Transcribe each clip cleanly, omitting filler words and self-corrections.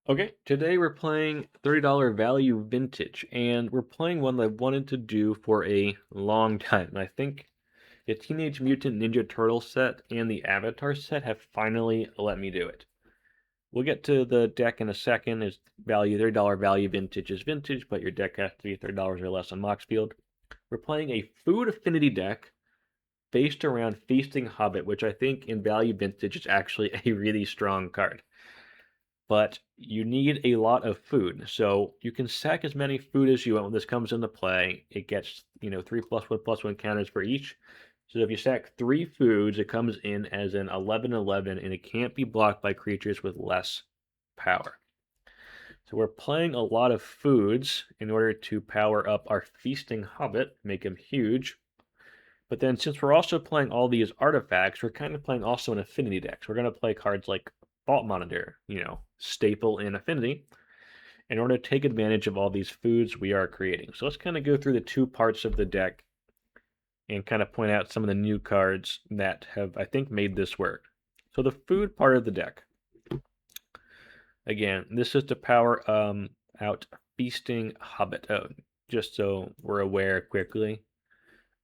Okay, today we're playing $30 value vintage, and we're playing one that I've wanted to do for a long time. I think the Teenage Mutant Ninja Turtle set and the Avatar set have finally let me do it. We'll get to the deck in a second. Is value $30 value vintage is vintage, but your deck has to be $30 or less on Moxfield. We're playing a Food Affinity deck based around Feasting Hobbit, which I think in value vintage is actually a really strong card. But you need a lot of food. So you can sack as many food as you want when this comes into play. It gets, 3+1/+1 counters for each. So if you sack 3 foods, it comes in as an 11/11, and it can't be blocked by creatures with less power. So we're playing a lot of foods in order to power up our Feasting Hobbit, make him huge. But then since we're also playing all these artifacts, we're kind of playing also an affinity deck. So we're going to play cards like Vault Monitor, staple in Affinity, in order to take advantage of all these foods we are creating. So let's kind of go through the two parts of the deck and kind of point out some of the new cards that have, I think, made this work. So the food part of the deck. Again, this is to power out Feasting Hobbit. Oh, just so we're aware quickly.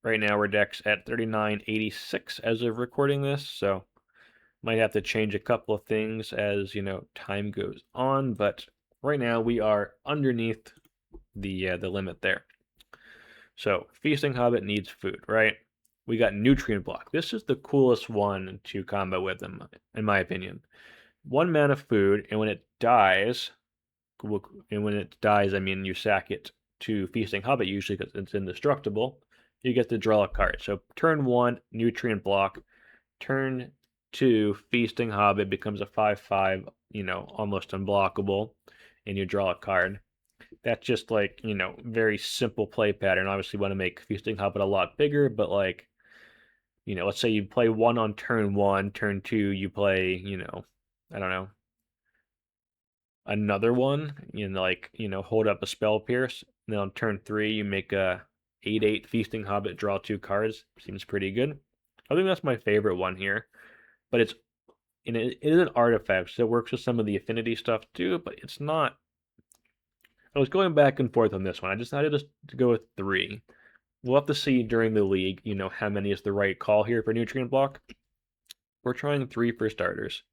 Right now, our deck's at 39.86 as of recording this, so might have to change a couple of things as time goes on. But right now, we are underneath the limit there. So Feasting Hobbit needs food, right? We got Nutrient Block. This is the coolest one to combo with them, in my opinion. 1 mana food, and when it dies, I mean you sack it to Feasting Hobbit usually because it's indestructible. You get to draw a card. So turn 1, Nutrient Block. Turn 2, Feasting Hobbit becomes a 5/5, almost unblockable, and you draw a card. That's just like, very simple play pattern. Obviously, want to make Feasting Hobbit a lot bigger, but like, let's say you play 1 on turn 1, turn 2, you play, I don't know, another one, hold up a Spell Pierce. And then on turn 3, you make a 8/8 Feasting Hobbit, draw 2 cards. Seems pretty good. I think that's my favorite one here. But it is an artifact, so it works with some of the affinity stuff too, but it's not. I was going back and forth on this one. I decided to go with 3. We'll have to see during the league, how many is the right call here for Nutrient Block. We're trying 3 for starters.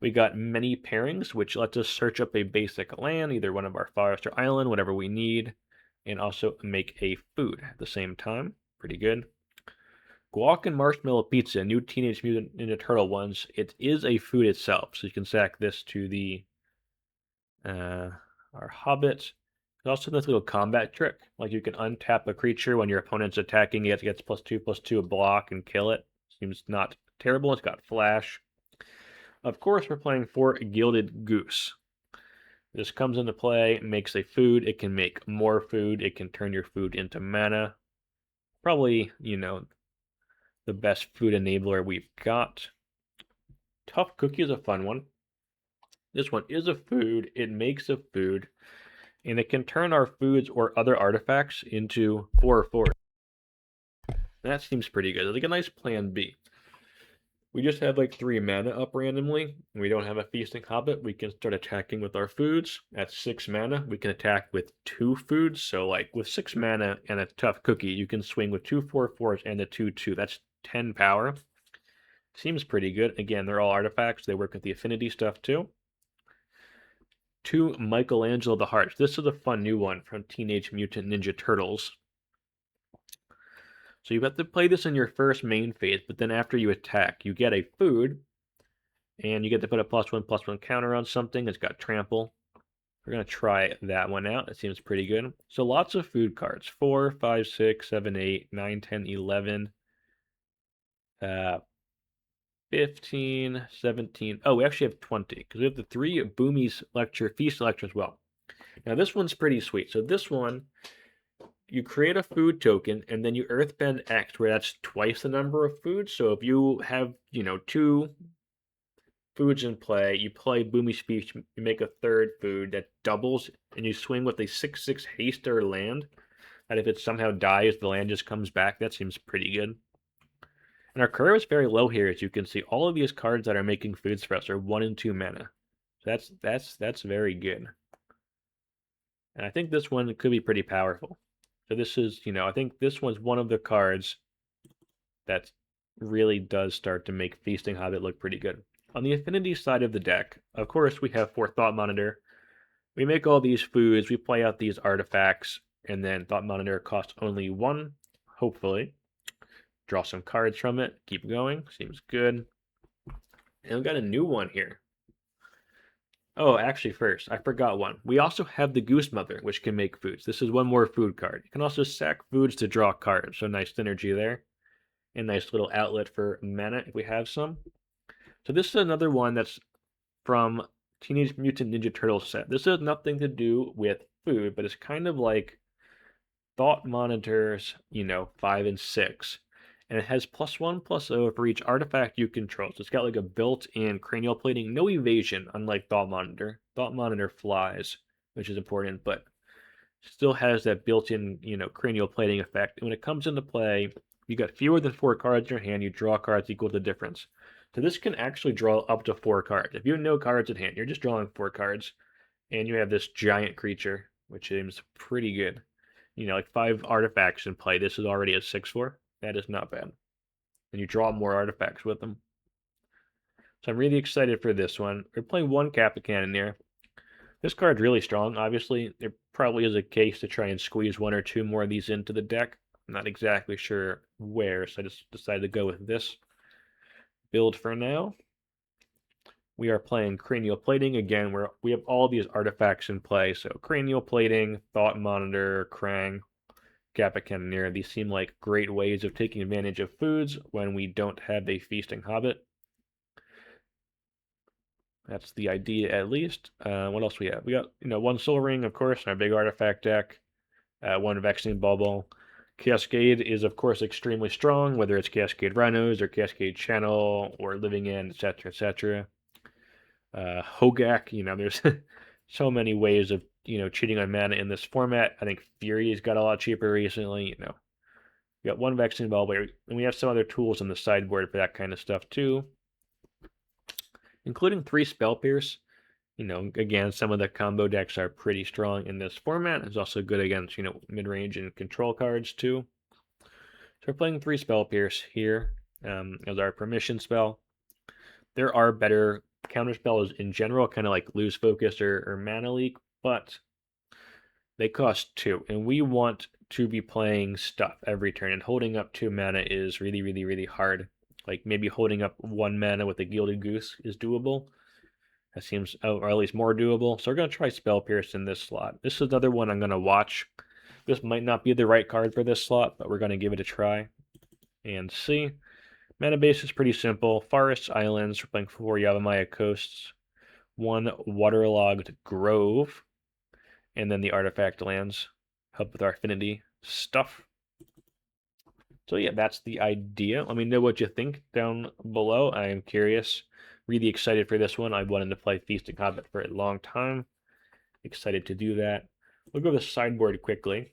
We got many pairings, which lets us search up a basic land, either one of our forest or island, whatever we need, and also make a food at the same time. Pretty good. Guac and Marshmallow Pizza, new Teenage Mutant Ninja Turtle ones. It is a food itself, so you can sack this to the our Hobbit. There's also this little combat trick, like you can untap a creature when your opponent's attacking. It gets +2/+2 a block and kill it. Seems not terrible. It's got flash. Of course, we're playing for Gilded Goose. This comes into play, makes a food. It can make more food. It can turn your food into mana. Probably, the best food enabler we've got. Tough Cookie is a fun one. This one is a food. It makes a food, and it can turn our foods or other artifacts into 4/4. That seems pretty good. It's like a nice plan B. We just have like 3 mana up randomly, and we don't have a Feasting Hobbit. We can start attacking with our foods. At 6 mana, we can attack with 2 foods. So like with 6 mana and a Tough Cookie, you can swing with 2 4/4s and a 2/2. That's 10 power. Seems pretty good. Again, they're all artifacts. They work with the affinity stuff too. 2 Michelangelo the Hearts. This is a fun new one from Teenage Mutant Ninja Turtles. So you have to play this in your first main phase, but then after you attack, you get a food, and you get to put a +1/+1 counter on something. It's got trample. We're going to try that one out. It seems pretty good. So lots of food cards. 4, 5, 6, 7, 8, 9, 10, 11, 15, 17. Oh, we actually have 20, because we have the 3 Bumi's Feast Lecture as well. Now this one's pretty sweet. So this one, you create a food token, and then you Earthbend X, where that's twice the number of foods. So if you have, 2 foods in play, you play Bumi's Feast, you make a 3rd food that doubles, and you swing with a 6/6 haste or land. And if it somehow dies, the land just comes back. That seems pretty good. And our curve is very low here, as you can see. All of these cards that are making foods for us are 1 and 2 mana. So That's very good. And I think this one could be pretty powerful. So this is, I think this one's one of the cards that really does start to make Feasting Hobbit look pretty good. On the affinity side of the deck, of course, we have for Thought Monitor. We make all these foods, we play out these artifacts, and then Thought Monitor costs only 1, hopefully. Draw some cards from it, keep going, seems good. And we've got a new one here. Oh, actually, first, I forgot one. We also have the Goose Mother, which can make foods. This is one more food card. You can also sack foods to draw cards, so nice synergy there. And nice little outlet for mana if we have some. So this is another one that's from Teenage Mutant Ninja Turtles set. This has nothing to do with food, but it's kind of like Thought Monitors, 5 and 6. And it has +1/+0 for each artifact you control. So it's got like a built-in cranial plating, no evasion, unlike Thought Monitor. Thought Monitor flies, which is important, but still has that built-in, cranial plating effect. And when it comes into play, you got fewer than 4 cards in your hand, you draw cards equal to the difference. So this can actually draw up to 4 cards. If you have no cards at hand, you're just drawing 4 cards, and you have this giant creature, which seems pretty good. Like 5 artifacts in play. This is already a 6/4. That is not bad. And you draw more artifacts with them. So I'm really excited for this one. We're playing 1 Kappa Cannoneer. This card's really strong, obviously. There probably is a case to try and squeeze 1 or 2 more of these into the deck. I'm not exactly sure where, so I just decided to go with this build for now. We are playing Cranial Plating. Again, we have all these artifacts in play. So Cranial Plating, Thought Monitor, Krang, Kappa Cannoneer. These seem like great ways of taking advantage of foods when we don't have a Feasting Hobbit. That's the idea, at least. What else we have? We got, 1 Soul Ring, of course, in our big artifact deck. 1 Vexing Bauble. Cascade is, of course, extremely strong, whether it's Cascade Rhinos or Cascade Channel or Living End, etc., etc. Hogak, there's so many ways of, cheating on mana in this format. I think Fury's got a lot cheaper recently, We got 1 Vexing Bauble, and we have some other tools on the sideboard for that kind of stuff, too. Including 3 Spell Pierce. Again, some of the combo decks are pretty strong in this format. It's also good against, mid-range and control cards, too. So we're playing 3 Spell Pierce here as our permission spell. There are better counter spells in general, kind of like Lose Focus or Mana Leak, but they cost 2, and we want to be playing stuff every turn, and holding up 2 mana is really, really, really hard. Like maybe holding up 1 mana with a Gilded Goose is doable. That seems, or at least more doable. So we're going to try Spell Pierce in this slot. This is another one I'm going to watch. This might not be the right card for this slot, but we're going to give it a try and see. Mana base is pretty simple. Forests, islands, we're playing 4 Yavimaya Coasts, 1 Waterlogged Grove, and then the artifact lands. Help with our affinity stuff. So yeah, that's the idea. Let me know what you think down below. I am curious. Really excited for this one. I wanted to play Feasting Hobbit for a long time. Excited to do that. We'll go to the sideboard quickly.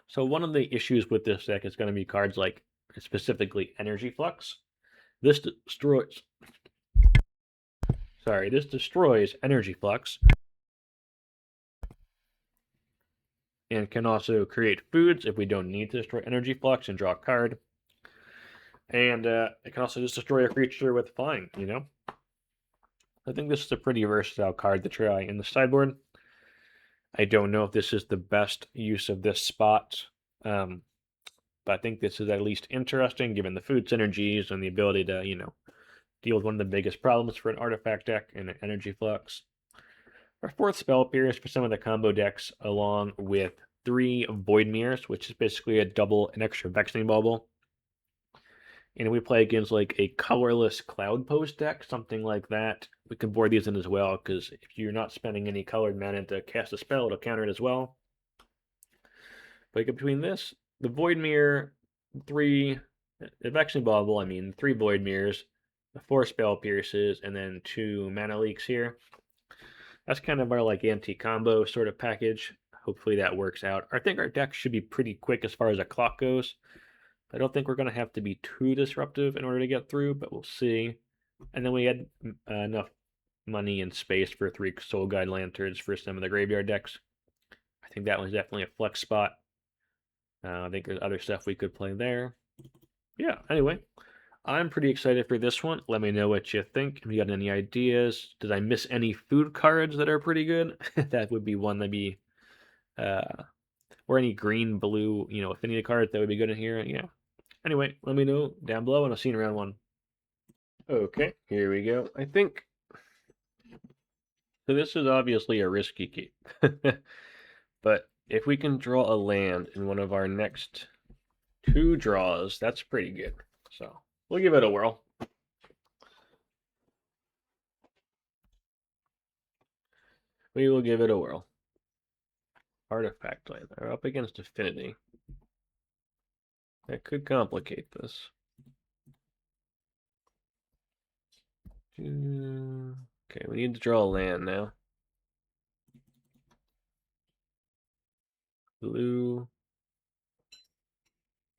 So one of the issues with this deck is going to be cards like, specifically, Energy Flux. This destroys Energy Flux. And can also create foods if we don't need to destroy Energy Flux and draw a card. And it can also just destroy a creature with flying, I think this is a pretty versatile card to try in the sideboard. I don't know if this is the best use of this spot, but I think this is at least interesting given the food synergies and the ability to, deal with one of the biggest problems for an artifact deck in an Energy Flux. Our 4th Spell Pierce for some of the combo decks, along with 3 Void Mirrors, which is basically an extra Vexing Bauble. And we play against like a colorless Cloud Post deck, something like that. We can board these in as well, because if you're not spending any colored mana to cast a spell, it'll counter it as well. But between this, the Void Mirror, the Vexing Bauble, 3 Void Mirrors, the 4 Spell Pierces, and then 2 Mana Leaks here. That's kind of our like anti-combo sort of package. Hopefully that works out. I think our deck should be pretty quick as far as a clock goes. I don't think we're going to have to be too disruptive in order to get through, but we'll see. And then we had enough, money and space for 3 Soul Guide Lanterns for some of the graveyard decks. I think that one's definitely a flex spot. I think there's other stuff we could play there. Yeah, anyway, I'm pretty excited for this one. Let me know what you think. If you got any ideas, did I miss any food cards that are pretty good? That would be one that'd be, or any green, blue, affinity cards that would be good in here. Yeah. Anyway, let me know down below, and I'll see you in round one. Okay, here we go. I think so. This is obviously a risky keep, but if we can draw a land in one of our next 2 draws, that's pretty good. So we'll give it a whirl. We will give it a whirl. Artifact land. They're up against Affinity. That could complicate this. Okay, we need to draw a land now. Blue.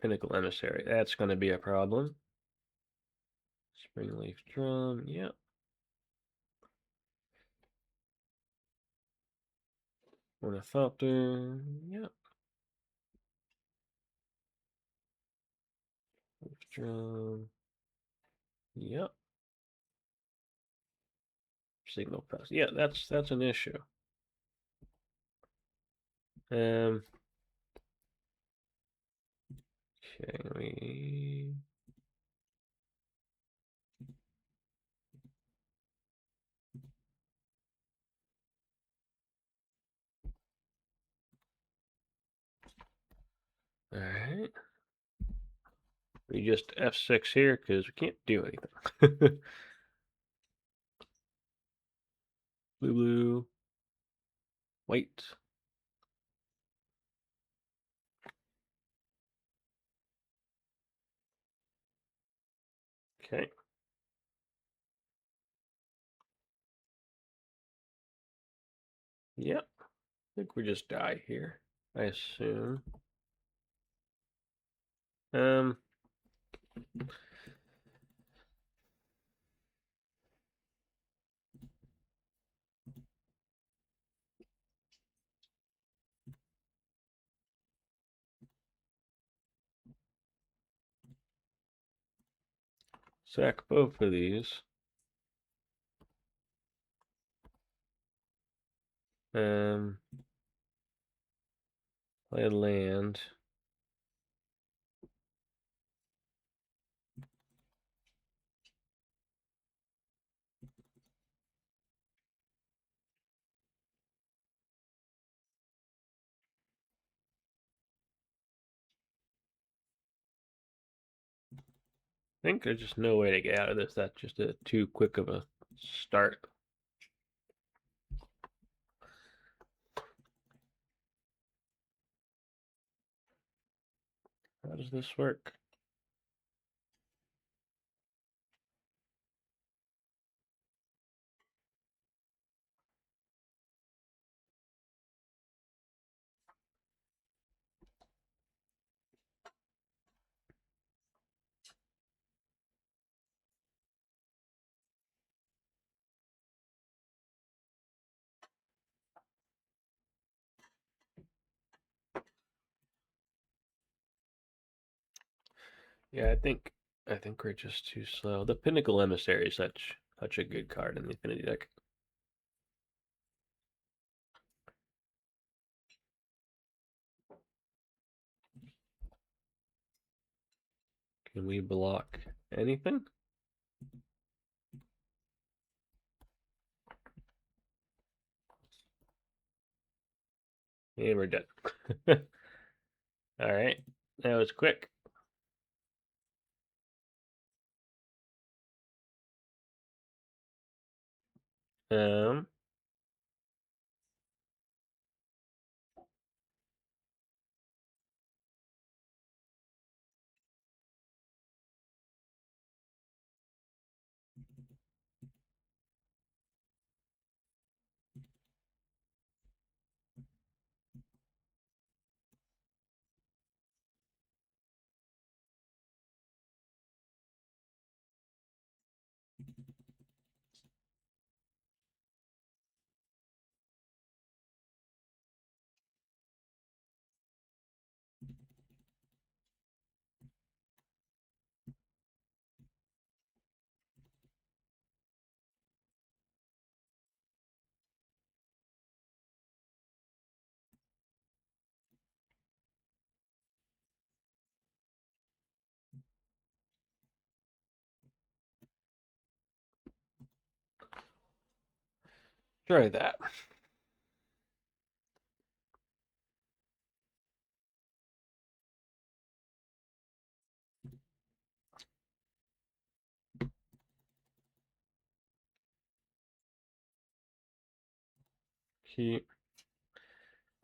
Pinnacle Emissary. That's going to be a problem. Springleaf Drum. Yep. Ornithopter. Yep. Drum. Yep. Signal pass. Yeah, that's an issue. Okay, we all right. We just F6 here because we can't do anything. Blue, blue, white. Okay. Yep. I think we just die here, I assume. Sack both of these. Play a land. I think there's just no way to get out of this. That's just too quick of a start. How does this work? Yeah, I think we're just too slow. The Pinnacle Emissary is such a good card in the Affinity deck. Can we block anything? And we're dead. All right, that was quick. Um, Try that. I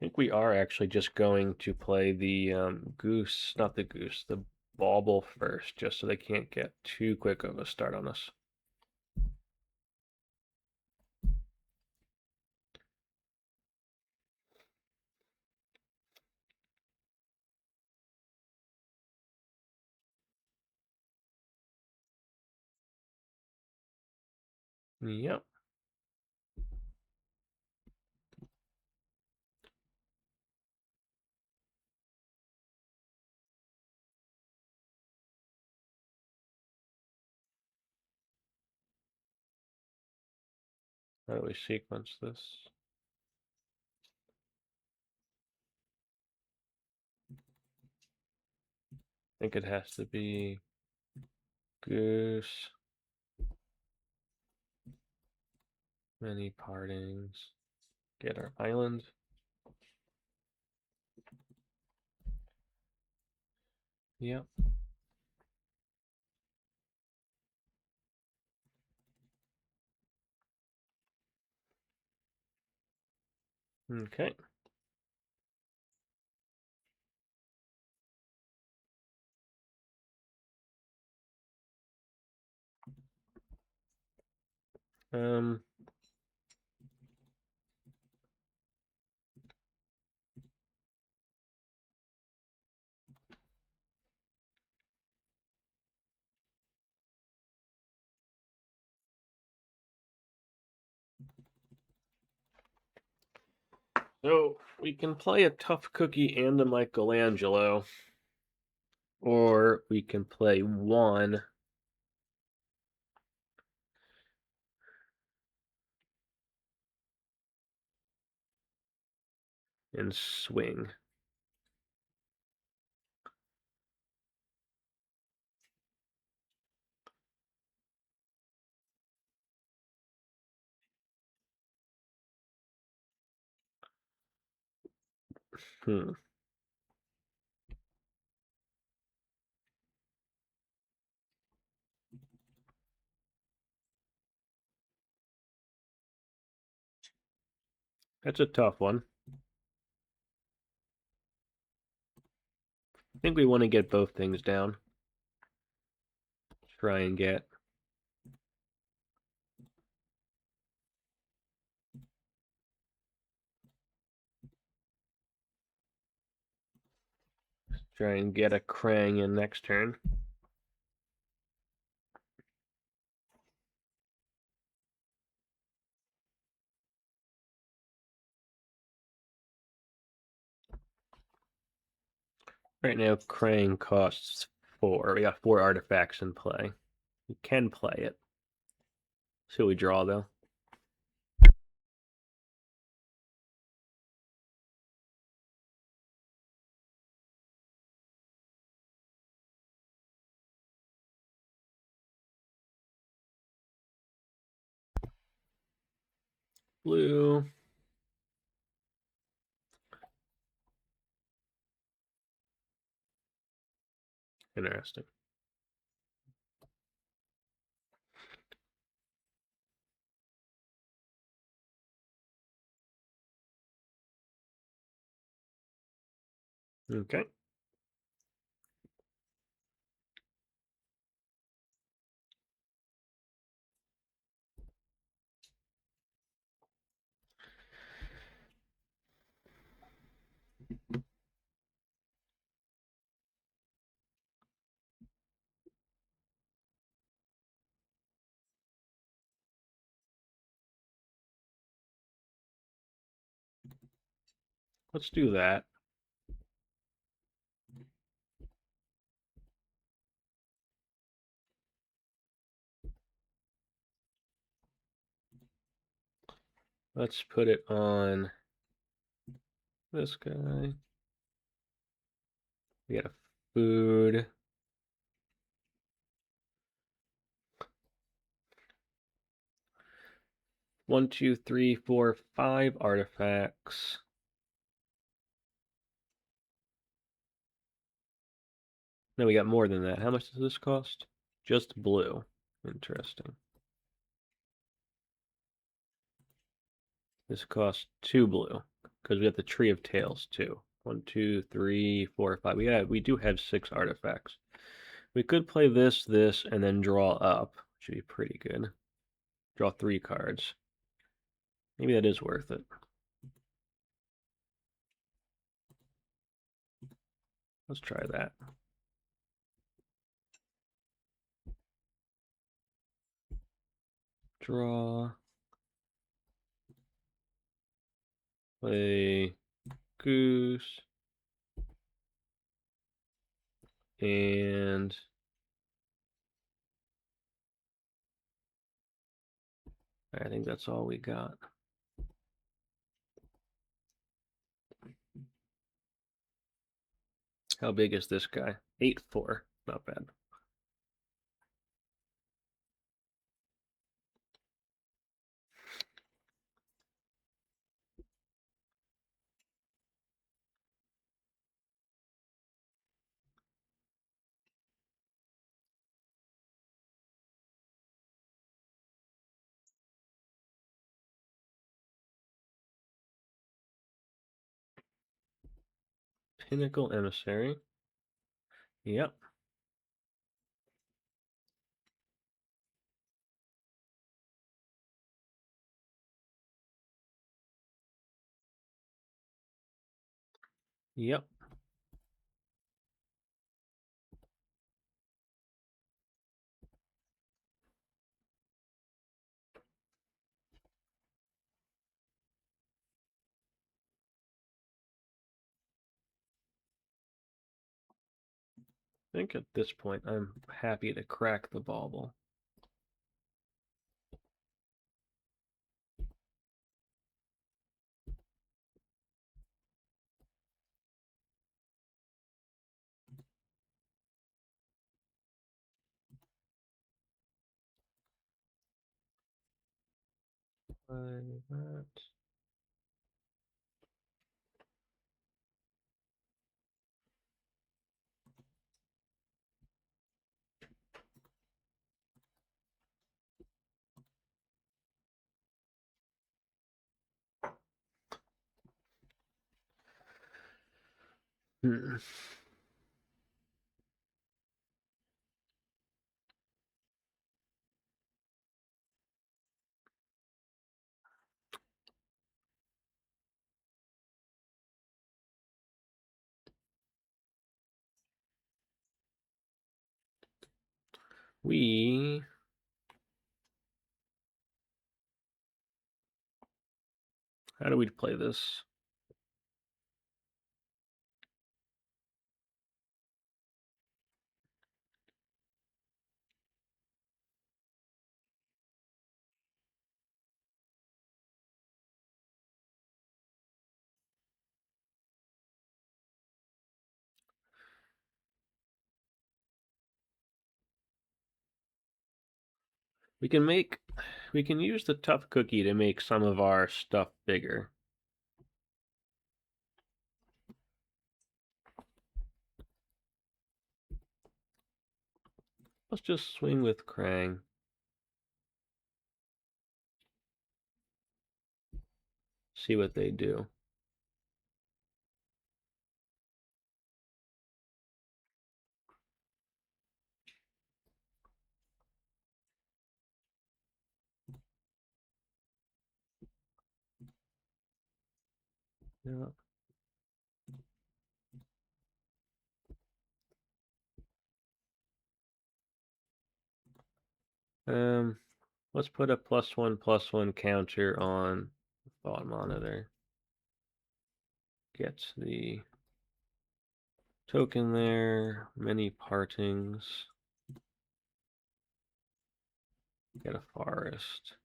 think we are actually just going to play the goose, not the goose, the bauble first, just so they can't get too quick of a start on us. Yep. How do we sequence this? I think it has to be goose, many partings, get our island. Yep. Okay. Um, so we can play a tough cookie and a Michelangelo, or we can play one and swing. Hmm. That's a tough one. I think we want to get both things down. Try and get a Krang in next turn. Right now, Krang costs 4. We got 4 artifacts in play. We can play it. So we draw, though. Blue. Interesting. Okay. Let's do that. Let's put it on this guy. We got a food. 1, 2, 3, 4, 5 artifacts. No, we got more than that. How much does this cost? Just blue. Interesting. This costs 2 blue because we have the Tree of Tails too. 1, 2, 3, 4, 5. We do have 6 artifacts. We could play this, and then draw up. Should be pretty good. Draw 3 cards. Maybe that is worth it. Let's try that. Draw. Play Goose. And I think that's all we got. How big is this guy? 8'4". Not bad. Pinnacle Emissary. Yep. Yep. I think at this point I'm happy to crack the bauble. Like that. Hmm. How do we play this? We can use the tough cookie to make some of our stuff bigger. Let's just swing with Krang. See what they do. Yeah. Let's put a +1/+1 counter on the thought monitor. Get the token there. Many partings. Get a forest.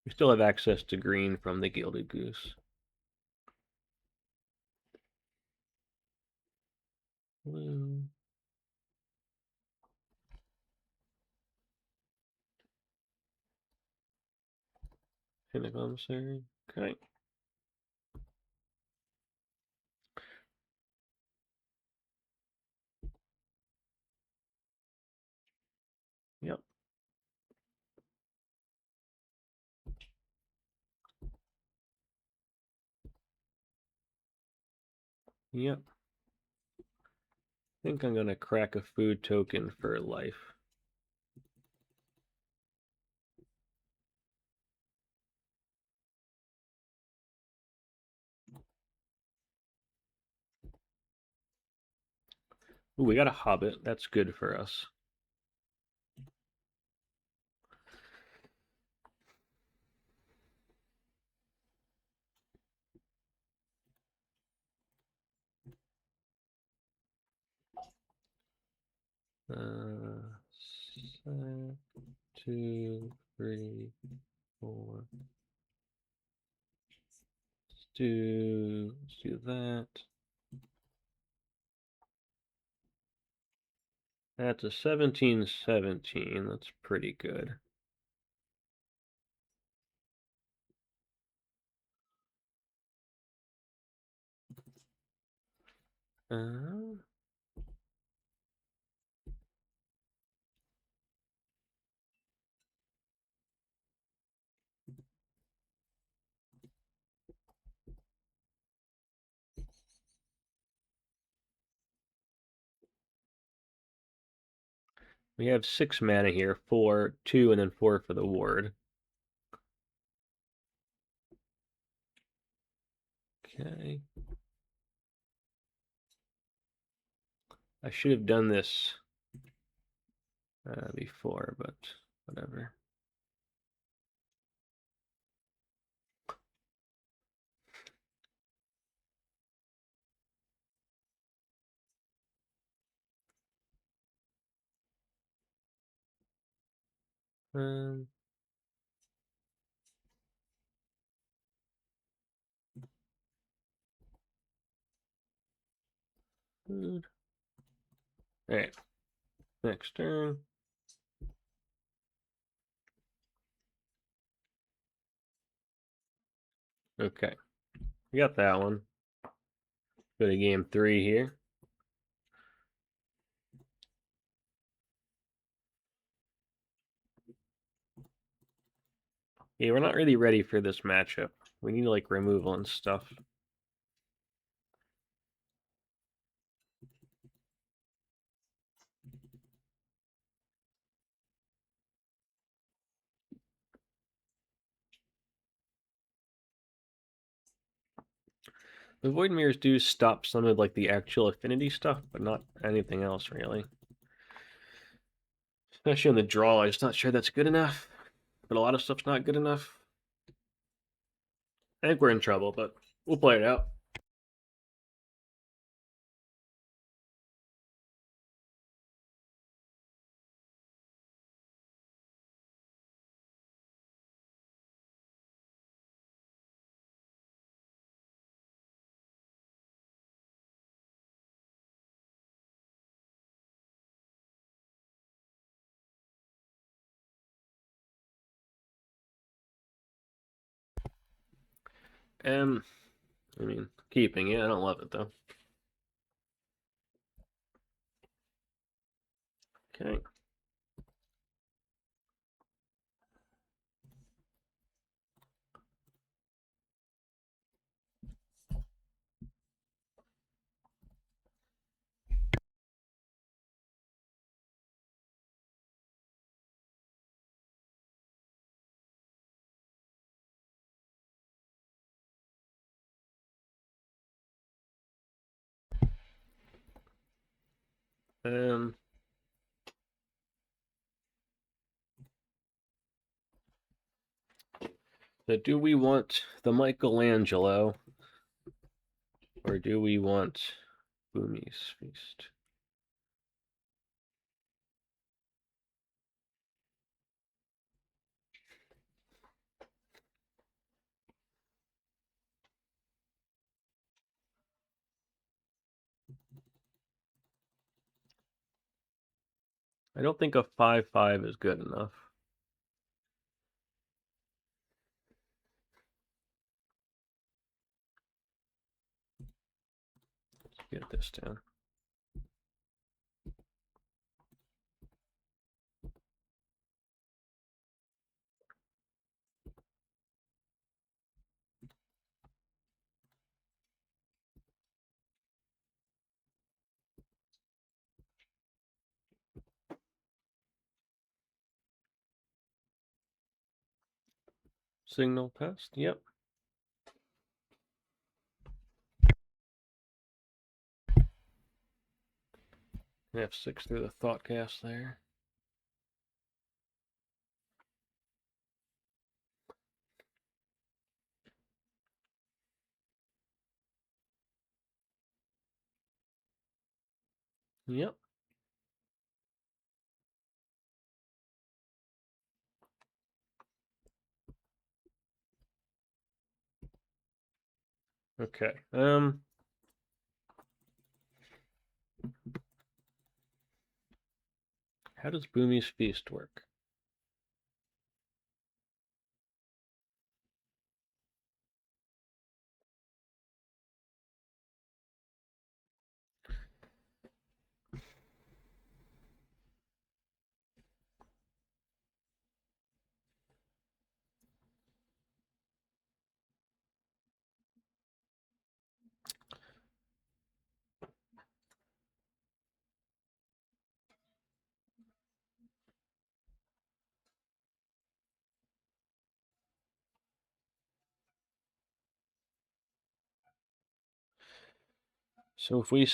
We still have access to green from the Gilded Goose. Blue. Pinnacle Emissary. Okay. Yep. Yep. I think I'm gonna crack a food token for life. Ooh, we got a Hobbit. That's good for us. Seven, 2, 3, 4. Let's do that. That's a 17-17. That's pretty good. We have 6 mana here, 4, 2, and then 4 for the ward. Okay. I should have done this before, but whatever. Food. Alright. Next turn. Okay. We got that one. Go to game 3 here. Yeah, we're not really ready for this matchup. We need like removal and stuff. The Void Mirrors do stop some of like the actual affinity stuff, but not anything else really. Especially on the draw, I'm just not sure that's good enough. But a lot of stuff's not good enough. I think we're in trouble, but we'll play it out. I mean, keeping it. I don't love it though. Okay. So do we want the Michelangelo, or do we want Bumi's Feast? I don't think a 5/5 is good enough. Get this down. Signal pest, yep. F6 through the thought gas there. Yep. Okay. How does Bumi's Feast work? So if we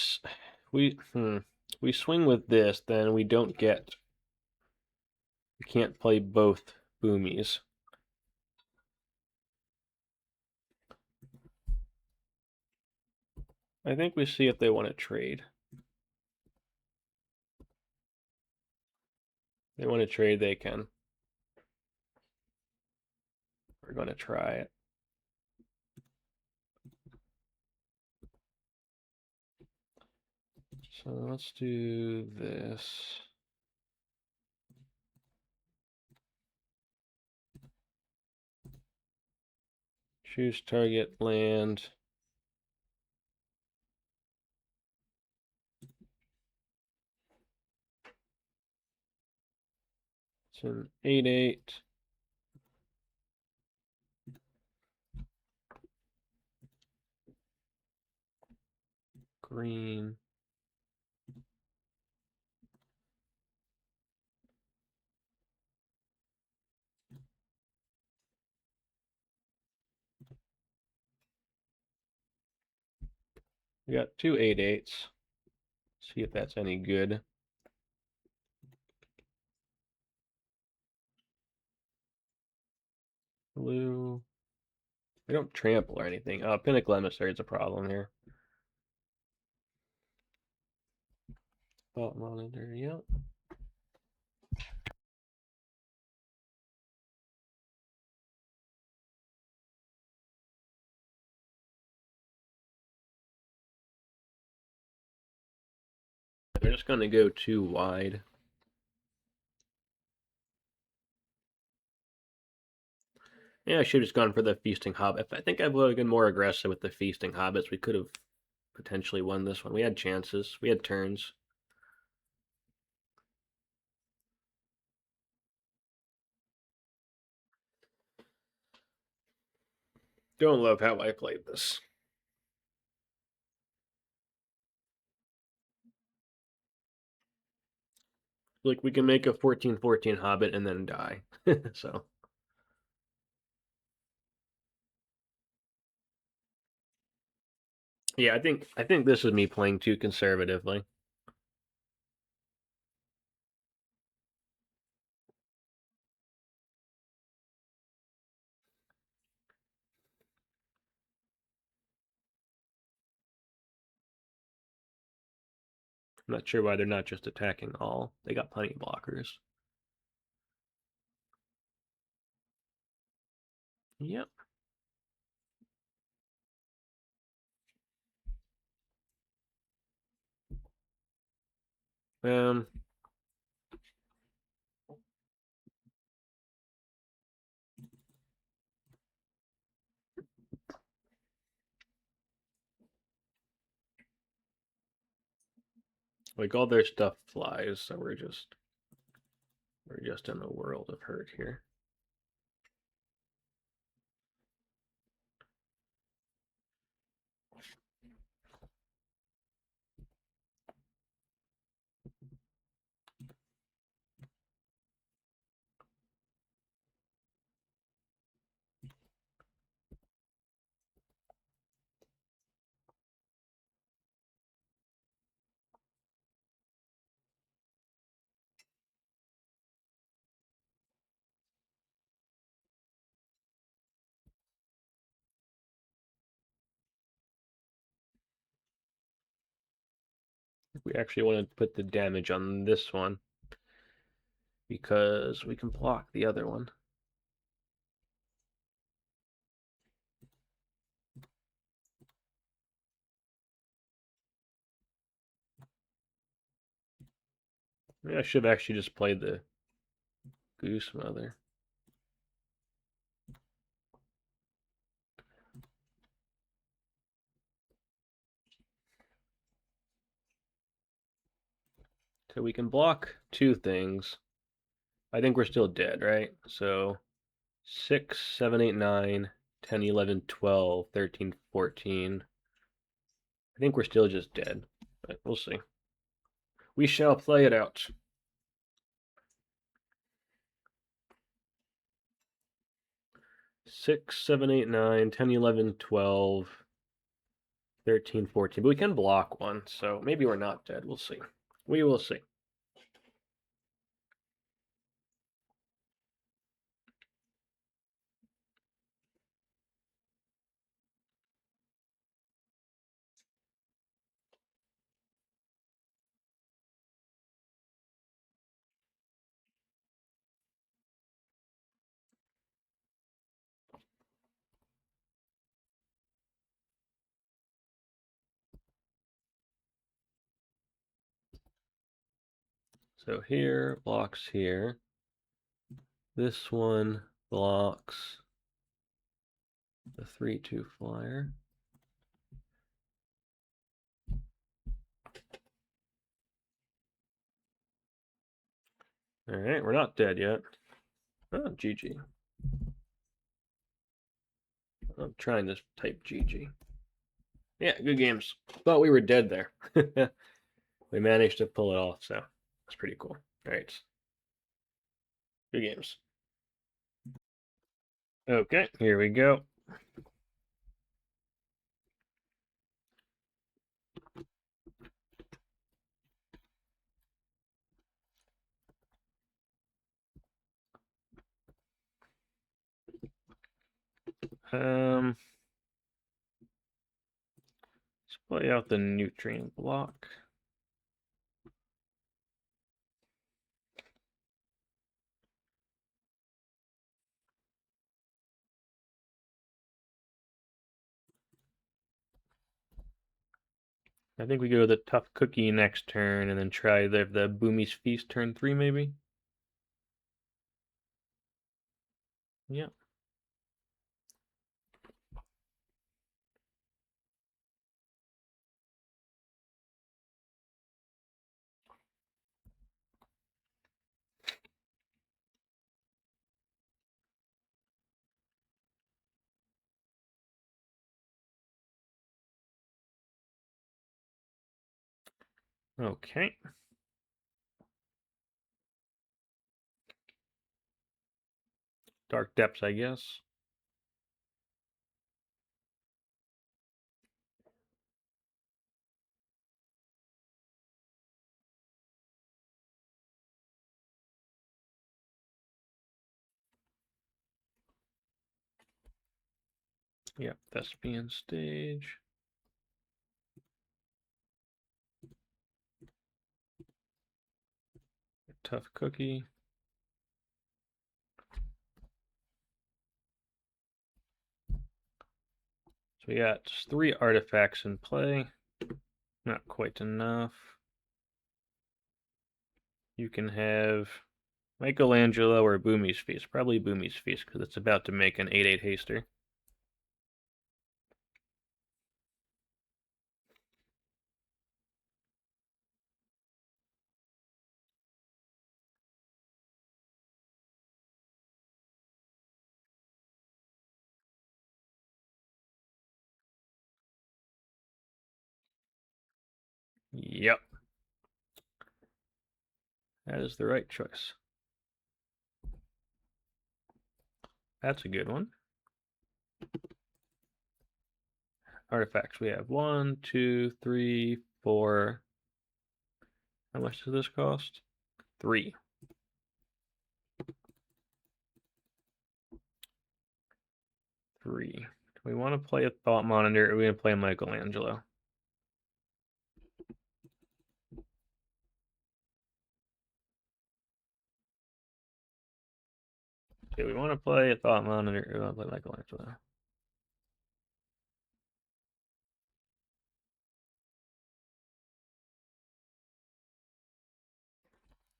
swing with this, then we can't play both Boomies. I think we see if they want to trade. They want to trade, they can. We're going to try it. So let's do this. Choose target land. It's an 8/8. Green. We got two 8/8s. See if that's any good. Blue. We don't trample or anything. Pinnacle Emissary is a problem here. Thought Monitor, yep. They're just going to go too wide. Yeah, I should have just gone for the Feasting Hobbit. I think I would have been more aggressive with the Feasting Hobbits. We could have potentially won this one. We had chances. We had turns. Don't love how I played this. Like, we can make a 14/14 Hobbit and then die. So. Yeah, I think this is me playing too conservatively. I'm not sure why they're not just attacking all. They got plenty of blockers. Yep. Um. Like all their stuff flies, so we're just in a world of hurt here. We actually want to put the damage on this one because we can block the other one. Maybe I should have actually just played the Goose Mother. So we can block two things. I think we're still dead, right? So 6, 7, 8, 9, 10, 11, 12, 13, 14. I think we're still just dead, but we'll see. We shall play it out. Six, 7, 8, 9, 10, 11, 12, 13, 14. But we can block one, so maybe we're not dead. We'll see. We will see. So here, blocks here. This one blocks the 3/2 flyer. All right, we're not dead yet. Oh, GG. I'm trying to type GG. Yeah, good games. Thought we were dead there. We managed to pull it off, so that's pretty cool. All right. Good games. Okay, here we go. Let's play out the nutrient block. I think we go the tough cookie next turn and then try the Bumi's Feast turn 3 maybe. Yeah. Okay. Dark Depths, I guess. Yep, Thespian Stage. Tough cookie. So we got just 3 artifacts in play. Not quite enough. You can have Michelangelo or Bumi's Feast. Probably Bumi's Feast because it's about to make an 8/8 haster. Yep. That is the right choice. That's a good one. Artifacts. We have 1, 2, 3, 4. How much does this cost? 3. Do we want to play a Thought Monitor, or are we going to play Michelangelo? Do we want to play a Thought Monitor, or do we want to play Michelangelo?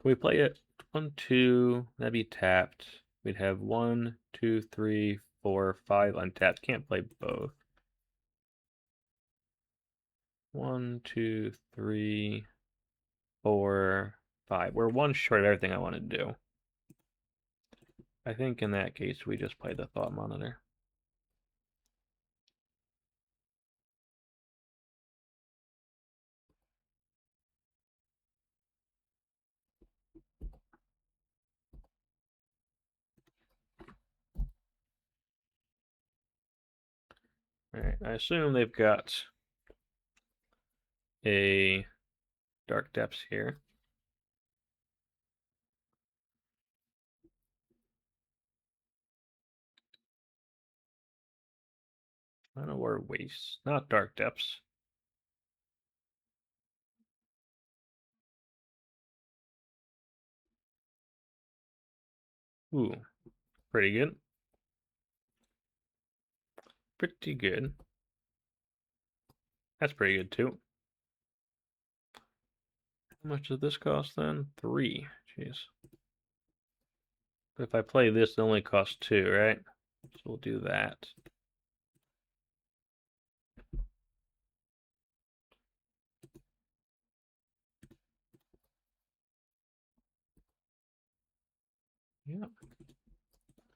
Can we play it? 1, 2, that'd be tapped. We'd have 1, 2, 3, 4, 5 untapped. Can't play both. 1, 2, 3, 4, 5. We're 1 short of everything I want to do. I think in that case we just play the Thought Monitor. Alright, I assume they've got a Dark Depths here. I don't know where Wastes, not Dark Depths. Ooh, pretty good. Pretty good. That's pretty good too. How much does this cost then? 3. Jeez. But if I play this, it only costs 2, right? So we'll do that. Yep.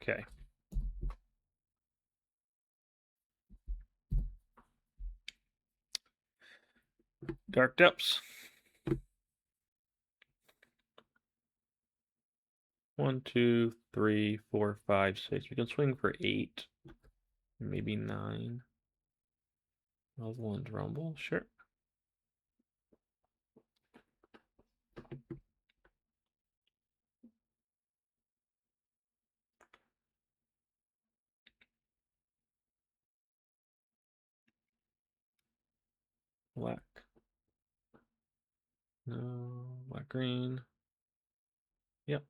Okay. Dark Depths. 1, 2, 3, 4, 5, 6. We can swing for 8. Maybe 9. Level and Rumble, sure. Black. No, black green. Yep.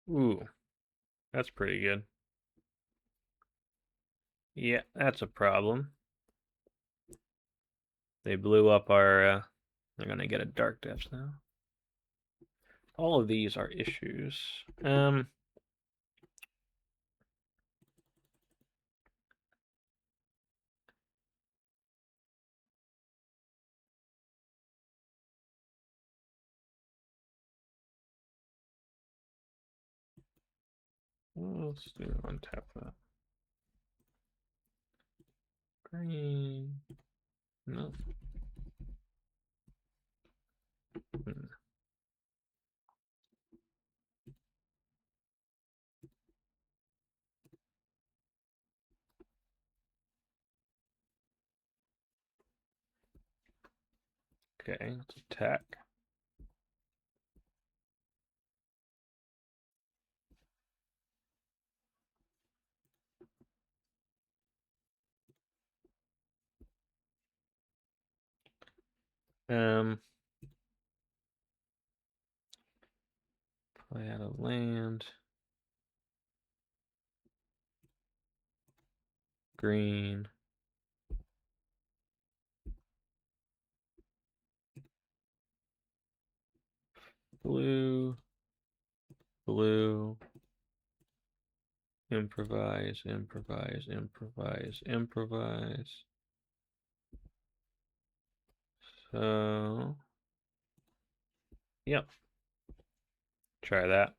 Ooh, that's pretty good. Yeah, that's a problem. They blew up our, they're gonna get a Dark Depths now. All of these are issues. Let's do untap that. Green. No. Okay, let's attack. Play out of land. Green. Blue. Blue. Improvise, improvise, improvise, improvise. So, yep. Try that.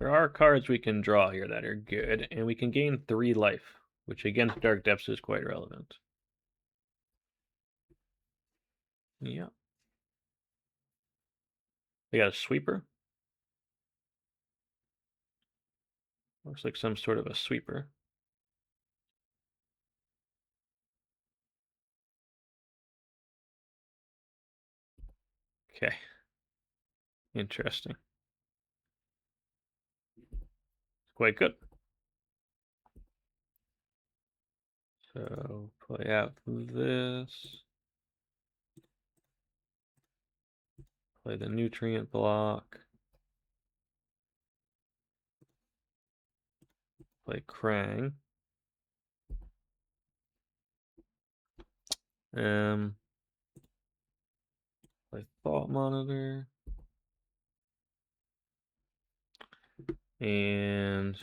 There are cards we can draw here that are good, and we can gain 3 life, which against Dark Depths is quite relevant. Yeah. We got a sweeper. Looks like some sort of a sweeper. Okay. Interesting. Quite good. So play out this. Play the nutrient block. Play Krang. Play Thought Monitor. And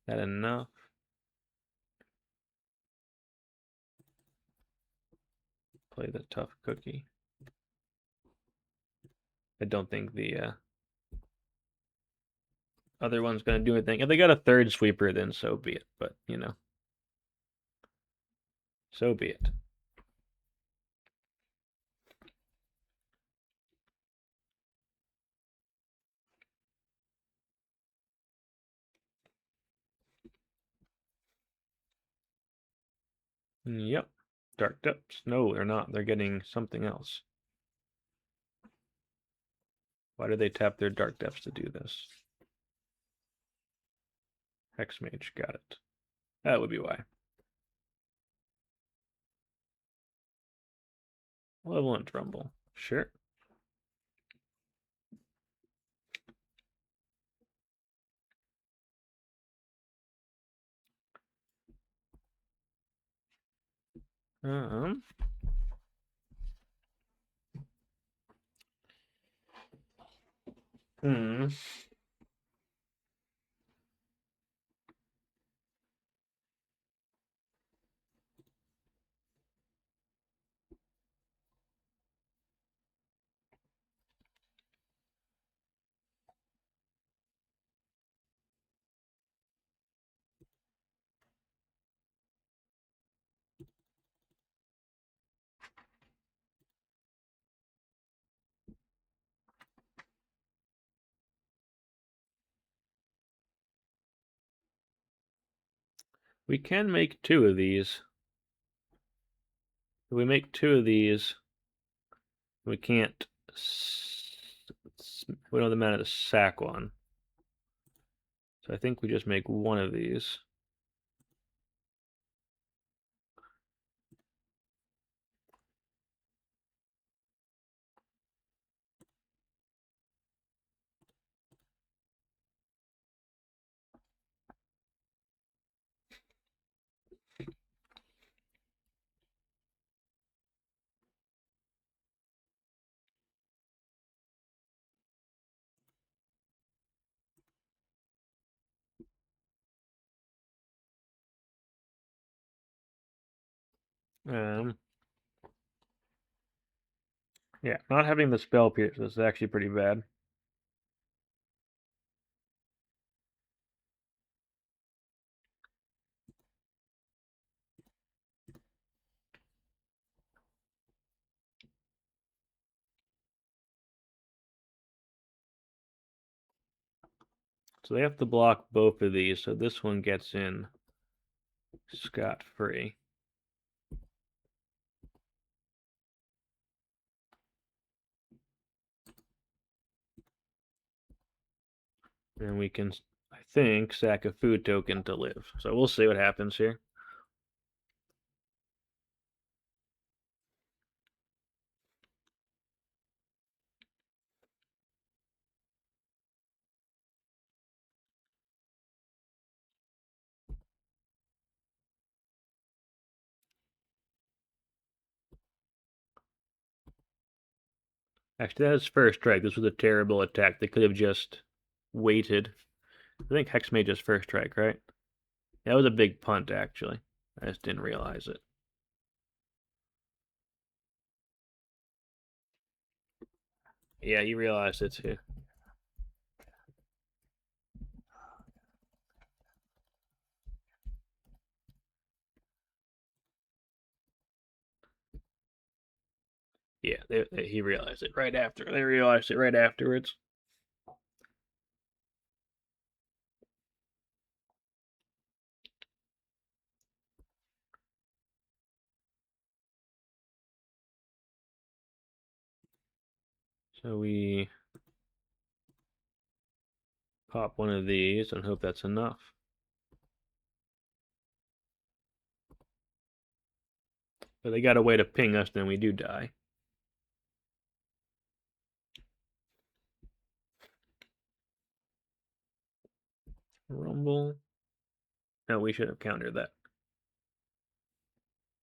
that enough? Play the tough cookie. I don't think the other one's going to do anything. If they got a third sweeper, then so be it. But, you know, so be it. Yep. Dark Depths. No, they're not. They're getting something else. Why do they tap their Dark Depths to do this? Hexmage, got it. That would be why. Level 1 Rumble. Sure. Um. Hmm. We can make 2 of these. If we make 2 of these, we can't. We don't have the mana to sack one. So I think we just make 1 of these. Yeah, not having the spell pierce is actually pretty bad. So they have to block both of these, so this one gets in scot-free. And we can, I think, sack a food token to live. So we'll see what happens here. Actually, that is first strike. This was a terrible attack. They could have just waited. I think Hexmage is first strike, right? That was a big punt, actually. I just didn't realize it. Yeah, you realized it too. Yeah, he realized it right after. They realized it right afterwards. So we pop one of these and hope that's enough. But they got a way to ping us, then we do die. Rumble. No, we should have countered that.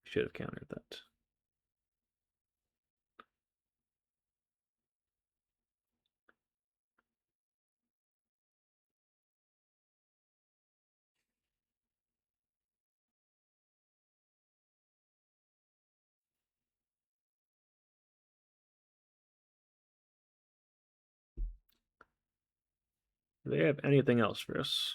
Should have countered that. Do they have anything else for us?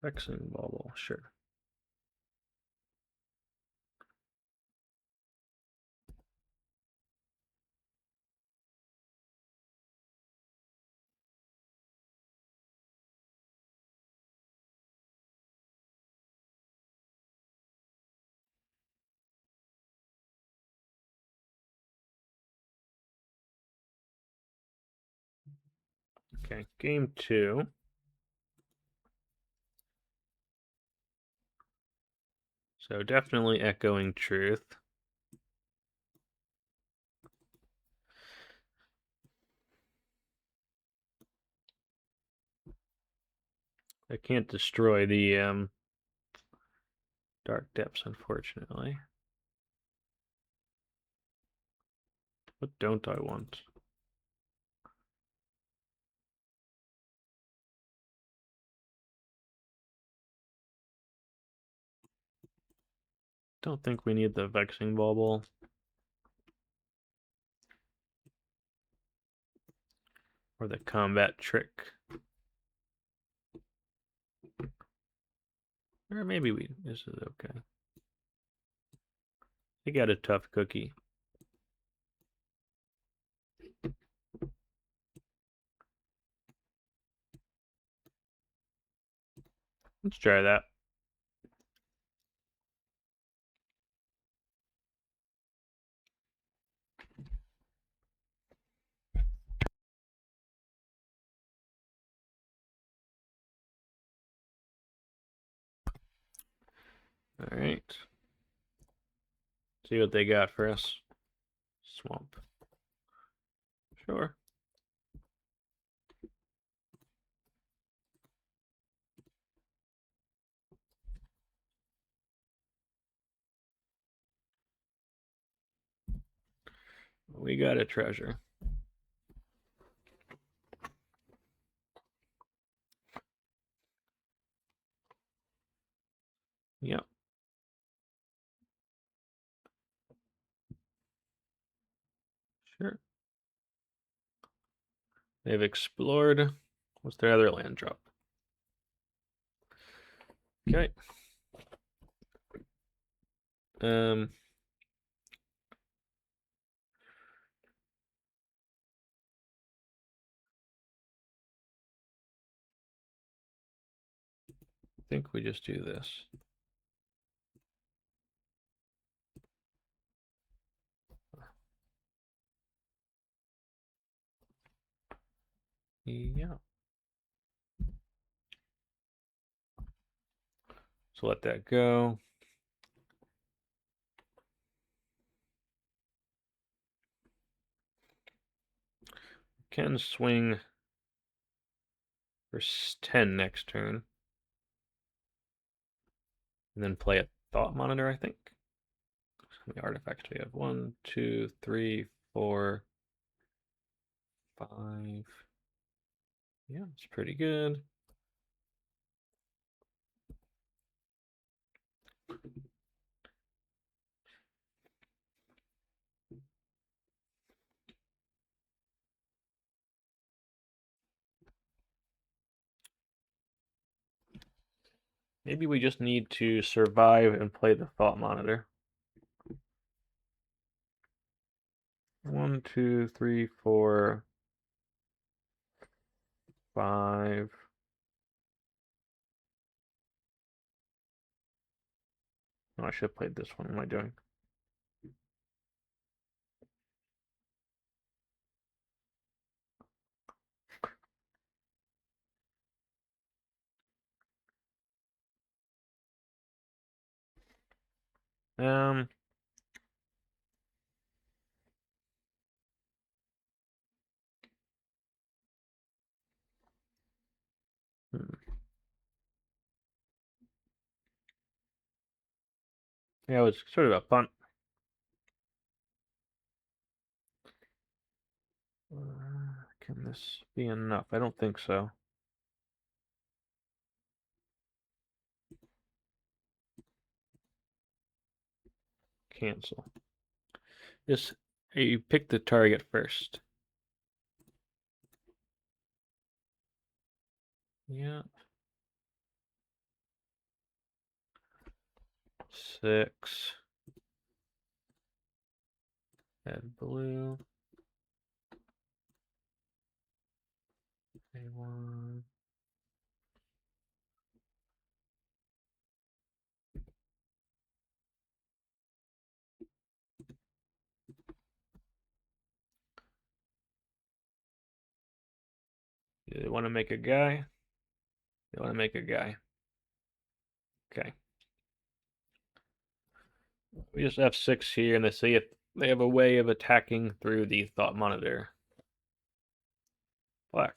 Vexing Bauble, sure. Okay, game 2. So definitely echoing truth. I can't destroy the dark depths, unfortunately. What don't I want? Don't think we need the Vexing Bauble. Or the combat trick. Or maybe this is okay. They got a tough cookie. Let's try that. All right. See what they got for us. Swamp. Sure. We got a treasure. Yep. Sure. They've explored. What's their other land drop? Okay. I think we just do this. Yeah. So let that go. Can swing for 10 next turn. And then play a Thought Monitor, I think. How many artifacts do we have? 1, 2, 3, 4, 5. Yeah, it's pretty good. Maybe we just need to survive and play the Thought Monitor. 1, 2, 3, 4, 5. Oh, I should have played this one. What am I doing? Um, yeah, it was sort of a punt. Can this be enough? I don't think so. Cancel. Just you pick the target first. Yeah. 6. Add blue. A1. They want to make a guy. They want to make a guy. Okay. We just F6 here, and they see if they have a way of attacking through the Thought Monitor. Black.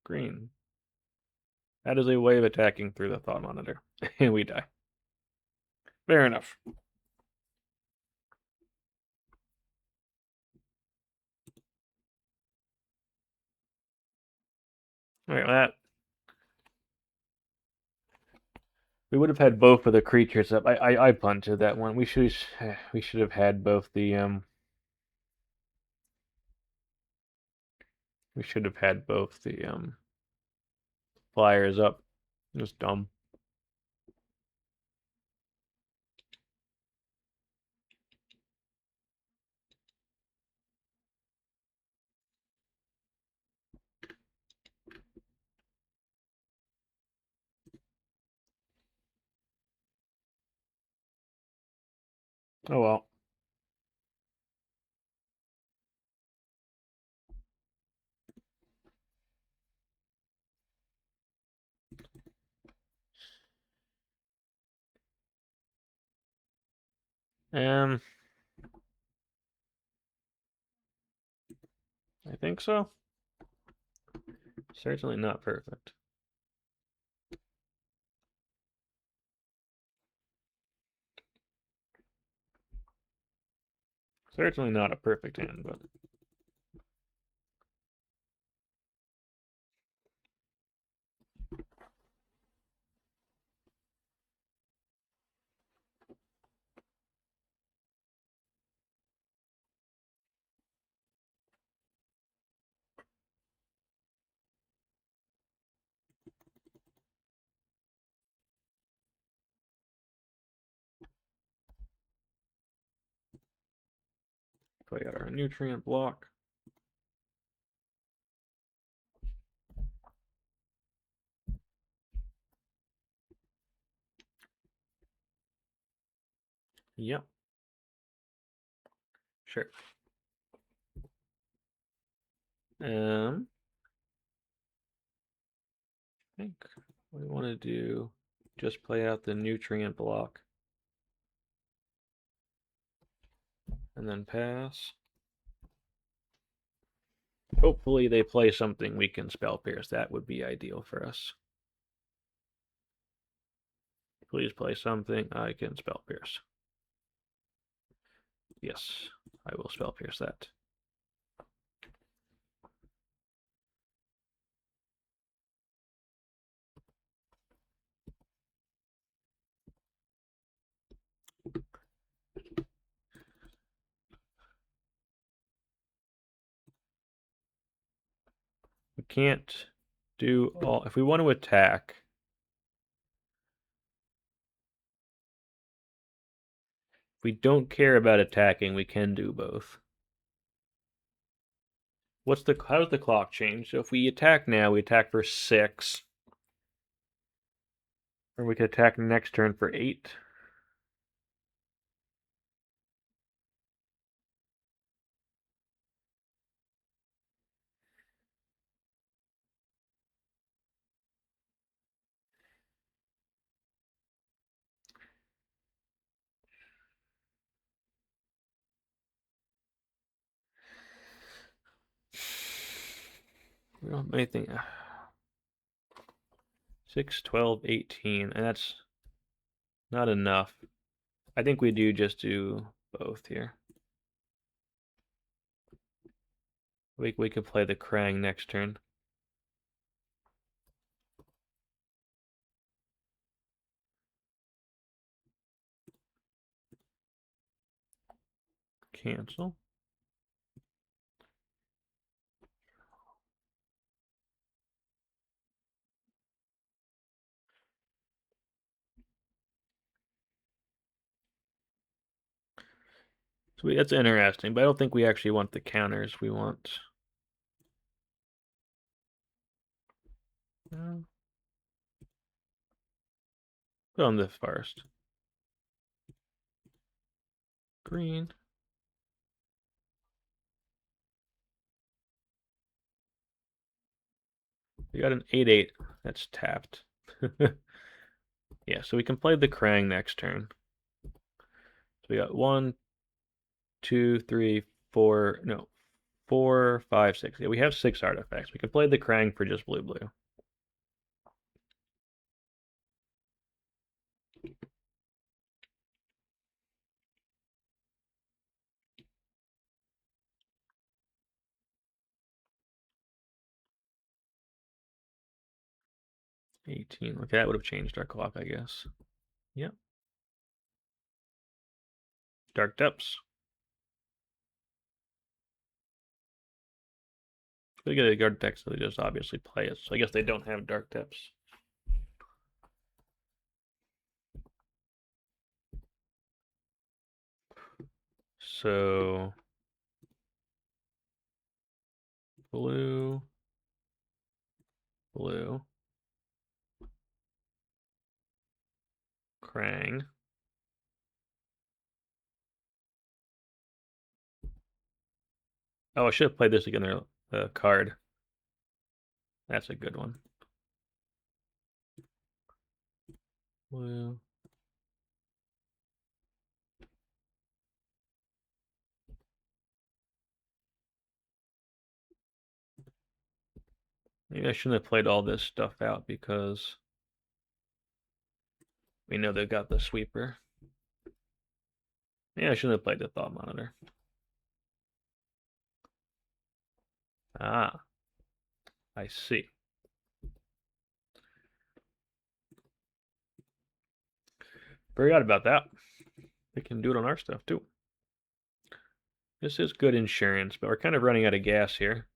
Green. That is a way of attacking through the Thought Monitor. And we die. Fair enough. Alright, that. We would have had both of the creatures up. I punted that one. We should have had both the we should have had both the flyers up. It was dumb. Oh well. Um, I think so. Certainly not perfect. Certainly not a perfect hand, but play out our nutrient block. Yep. Sure. I think what we want to do, just play out the nutrient block. And then pass. Hopefully they play something we can spell pierce. That would be ideal for us. Please play something I can spell pierce. Yes, I will spell pierce that. We can't do all. If we want to attack, we don't care about attacking, we can do both. How does the clock change? So if we attack now, we attack for 6. Or we could attack next turn for 8. We don't have anything. 6, 12, 18, and that's not enough. I think we just do both here. We could play the Krang next turn. Cancel. So that's interesting, but I don't think we actually want the counters. We want... Put on this first. Green. We got an 8/8 that's tapped. Yeah, so we can play the Krang next turn. So we got 1, 2, 3, 4, no, 4, 5, 6. Yeah, we have 6 artifacts. We can play the Krang for just blue. 18. Okay, that would have changed our clock, I guess. Yep. Dark Depths. They get a guard deck, so they just obviously play it. So I guess they don't have Dark Depths. So blue, blue, Krang. Oh, I should have played this again. The card. That's a good one. Blue. Maybe I shouldn't have played all this stuff out because we know they've got the sweeper. Yeah, I shouldn't have played the Thought Monitor. Ah, I see. Forgot about that. We can do it on our stuff too. This is good insurance, but we're kind of running out of gas here.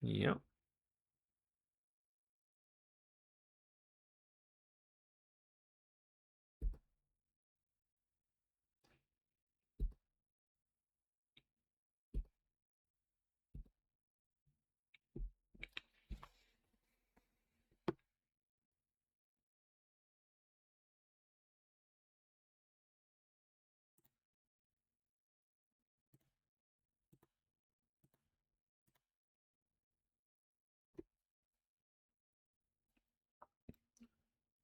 Yep.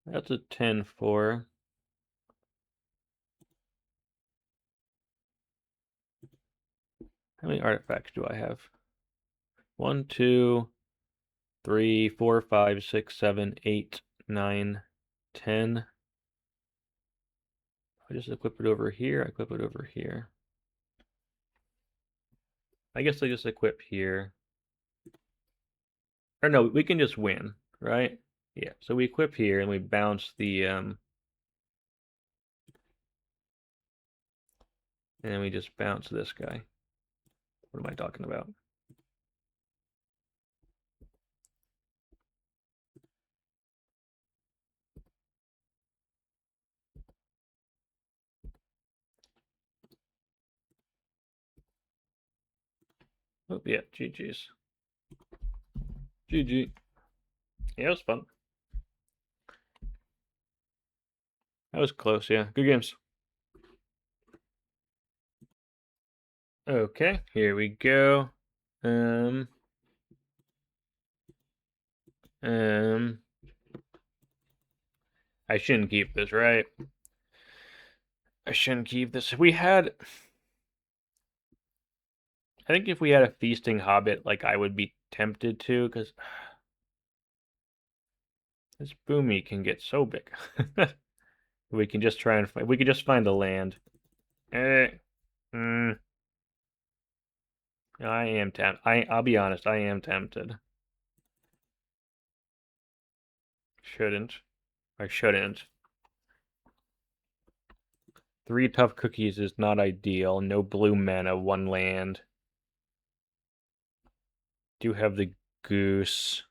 That's a 10-4. How many artifacts do I have? 1, 2, 3, 4, 5, 6, 7, 8, 9, 10. I just equip it over here. I equip it over here. I guess I just equip here. Or no, we can just win, right? Yeah, so we equip here and we bounce the and then we just bounce this guy. What am I talking about? Oh, yeah, GG's. GG. Yeah, it was fun. That was close, yeah. Good games. Okay, here we go. I shouldn't keep this, right? I shouldn't keep this. I think if we had a feasting hobbit, like I would be tempted to, because this Bumi can get so big. We can just try and find. We could just find the land. Eh, mm, I am tempted. I'll be honest. I am tempted. Shouldn't. I shouldn't. 3 tough cookies is not ideal. No blue mana, 1 land. Do have the goose.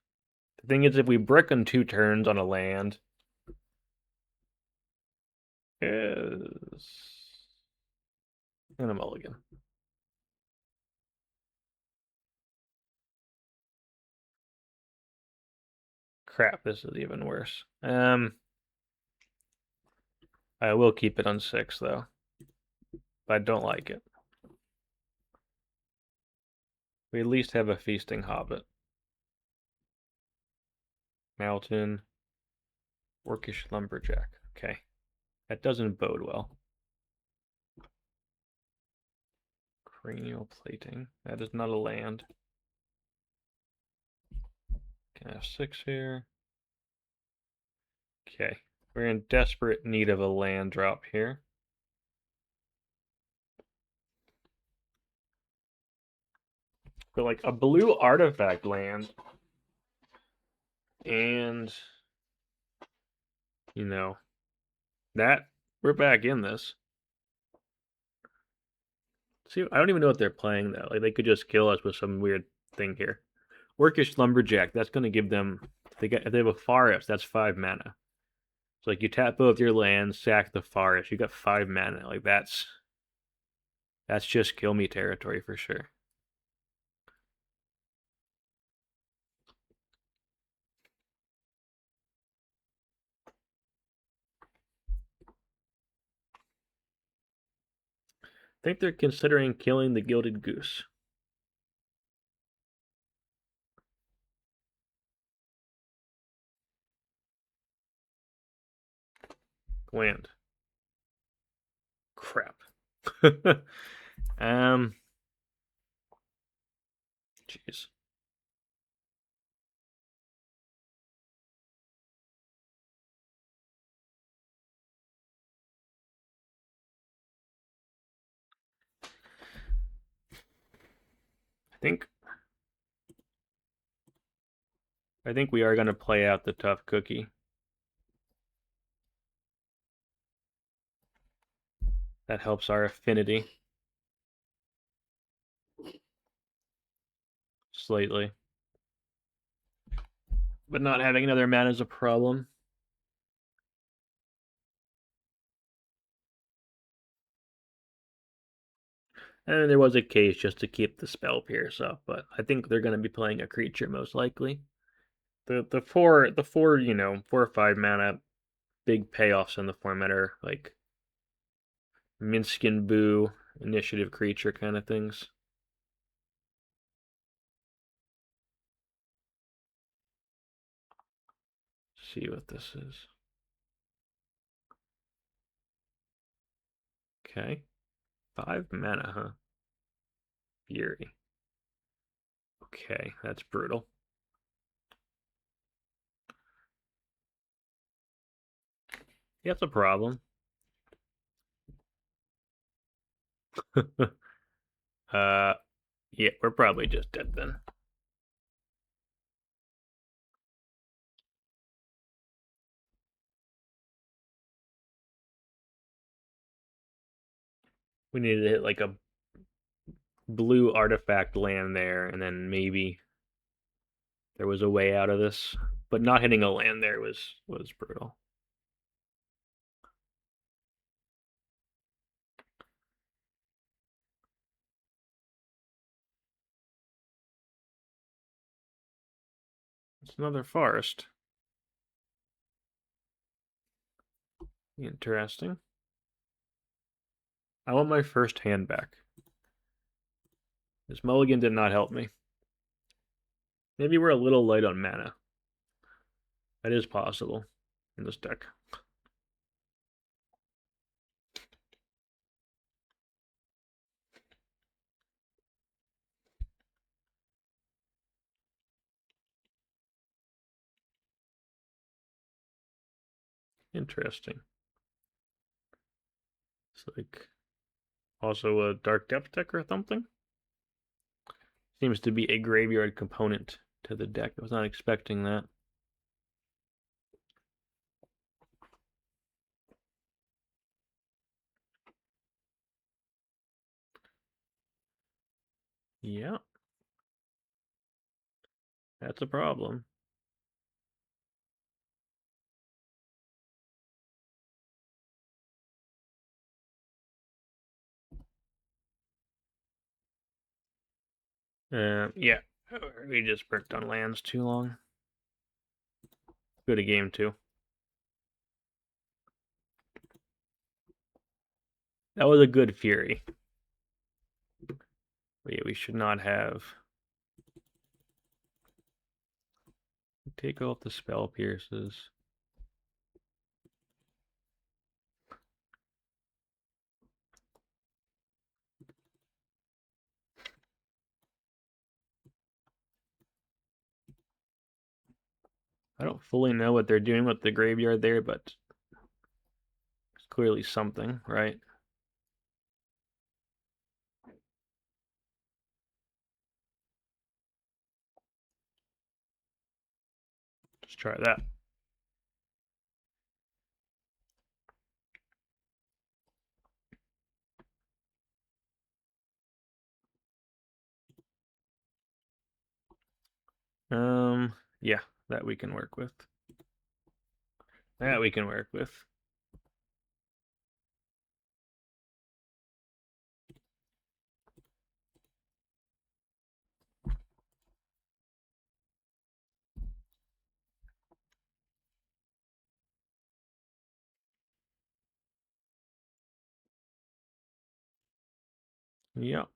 The thing is, if we brick on 2 turns on a land, is and a mulligan. Crap, this is even worse. I will keep it on 6 though, but I don't like it. We at least have a feasting hobbit. Mountain, orcish lumberjack. Okay, that doesn't bode well. Cranial plating. That is not a land. Can I have 6 here? Okay, we're in desperate need of a land drop here. But like a blue artifact land, and you know that we're back in this. See, I don't even know what they're playing though. Like they could just kill us with some weird thing here. Orcish lumberjack. That's going to give them. If they have a forest, that's 5 mana. So like you tap both your lands, sack the forest. You got 5 mana. Like that's just kill me territory for sure. I think they're considering killing the Gilded Goose. Land. Crap. Jeez. I think we are going to play out the tough cookie. That helps our affinity slightly. But not having another mana is a problem. And there was a case just to keep the spell pierce up, but I think they're going to be playing a creature most likely. The 4 4 or 5 mana big payoffs in the format are like Minskin Boo, initiative creature kind of things. See what this is. Okay. 5 mana, huh? Fury. Okay, that's brutal. Yeah, that's a problem. Yeah, we're probably just dead then. We needed to hit like a blue artifact land there, and then maybe there was a way out of this. But not hitting a land there was brutal. It's another forest. Interesting. I want my first hand back. This mulligan did not help me. Maybe we're a little light on mana. That is possible in this deck. Interesting. It's like also a Dark Depth deck or something. Seems to be a graveyard component to the deck. I was not expecting that. Yeah. That's a problem. Yeah. We just burnt on lands too long. Good a game too. That was a good Fury. But yeah, we should not have. Take out the Spell Pierces. I don't fully know what they're doing with the graveyard there, but it's clearly something, right? Let's try that. Yeah, that we can work with. That we can work with. Yep.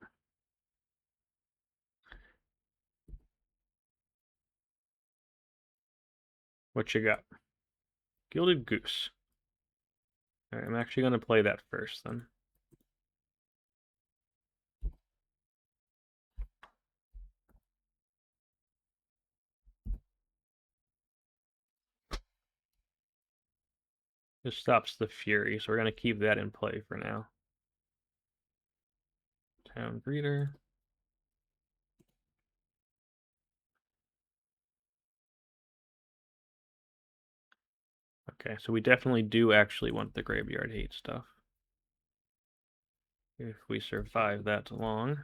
What you got? Gilded Goose. All right, I'm actually going to play that first then. This stops the Fury, so we're going to keep that in play for now. Town Breeder. Okay, so we definitely do actually want the Graveyard Hate stuff. If we survive that long.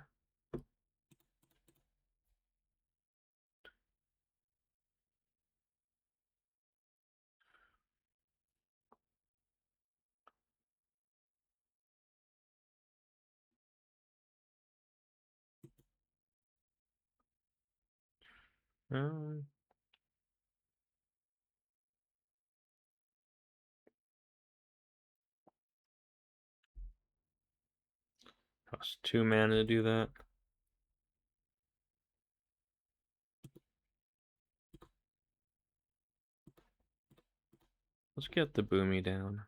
Um, Costs 2 mana to do that. Let's get the Bumi down.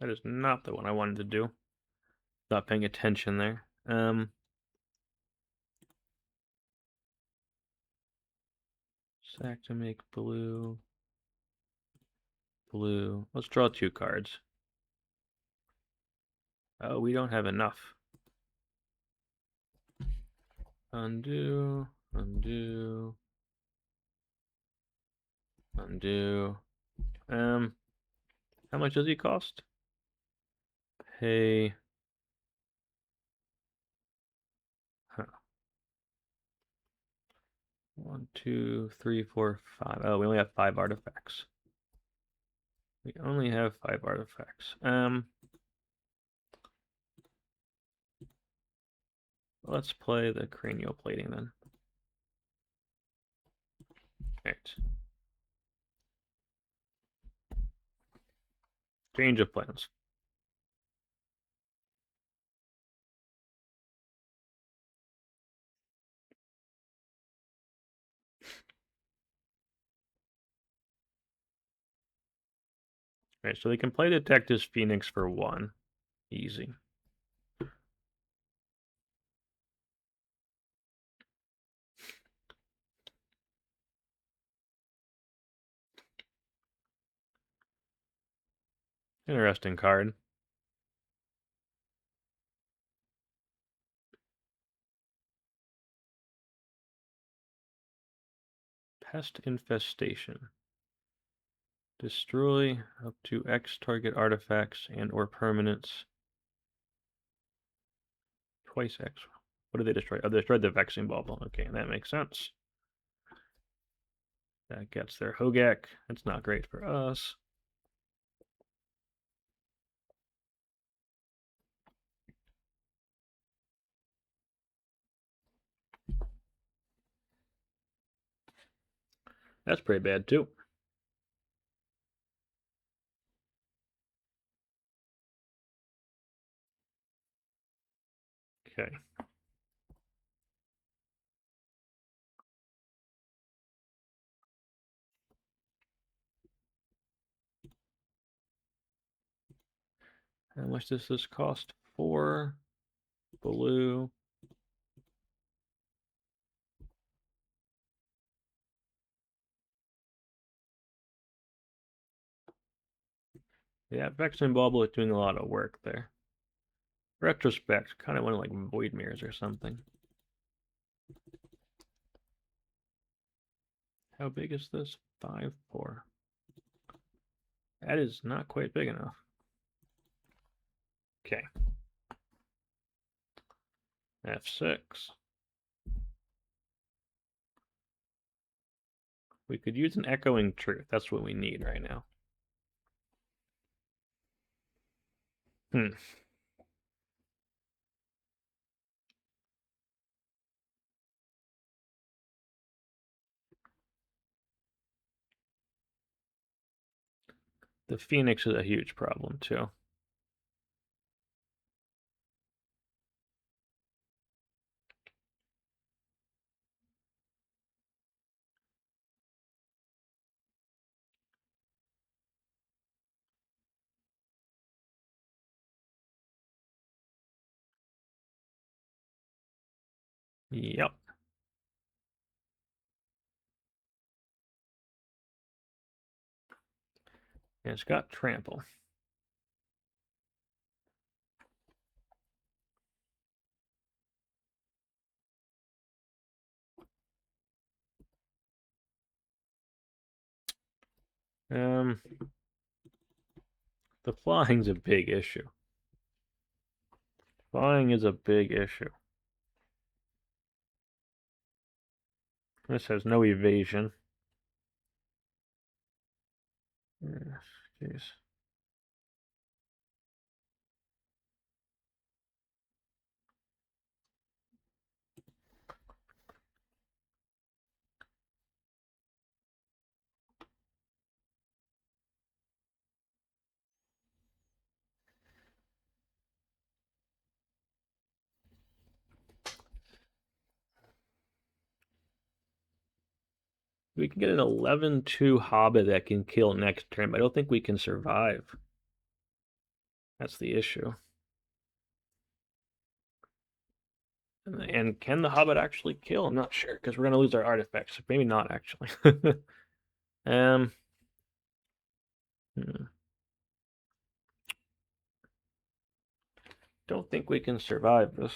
That is not the one I wanted to do. Not paying attention there. Sack to make blue. Blue. Let's draw 2 cards. Oh, we don't have enough. Undo. Undo. Undo. How much does he cost? Pay. Huh. 1, 2, 3, 4, 5. Oh, we only have 5 artifacts. We only have 5 artifacts. Let's play the Cranial Plating then. Right. Change of plans. Right, so they can play Detective's Phoenix for 1. Easy. Interesting card. Pest Infestation. Destroy up to X target artifacts and or permanents. Twice X. What did they destroy? Oh, they destroyed the Vexing Bauble. Okay, that makes sense. That gets their Hogak. That's not great for us. That's pretty bad too. Okay. How much does this cost? 4 blue. Yeah, Vexing Bauble is doing a lot of work there. Retrospect, kind of want like Void Mirrors or something. How big is this? 5-4. That is not quite big enough. Okay. F6. We could use an Echoing Truth. That's what we need right now. The Phoenix is a huge problem too. Yep. And it's got Trample. The flying's a big issue. Flying is a big issue. This has no evasion. Jeez. We can get an 11-2 Hobbit that can kill next turn, but I don't think we can survive. That's the issue. And can the Hobbit actually kill? I'm not sure, because we're going to lose our artifacts. Maybe not, actually. Hmm. Don't think we can survive this.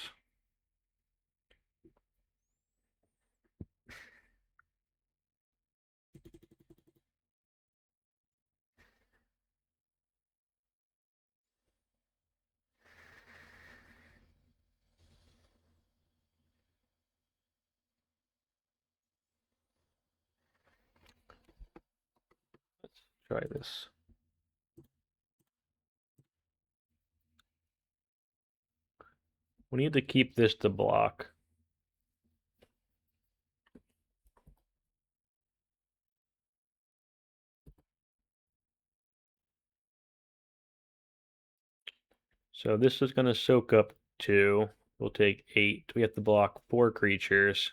Let's try this. We need to keep this to block. So this is going to soak up 2. We'll take 8. We have to block 4 creatures.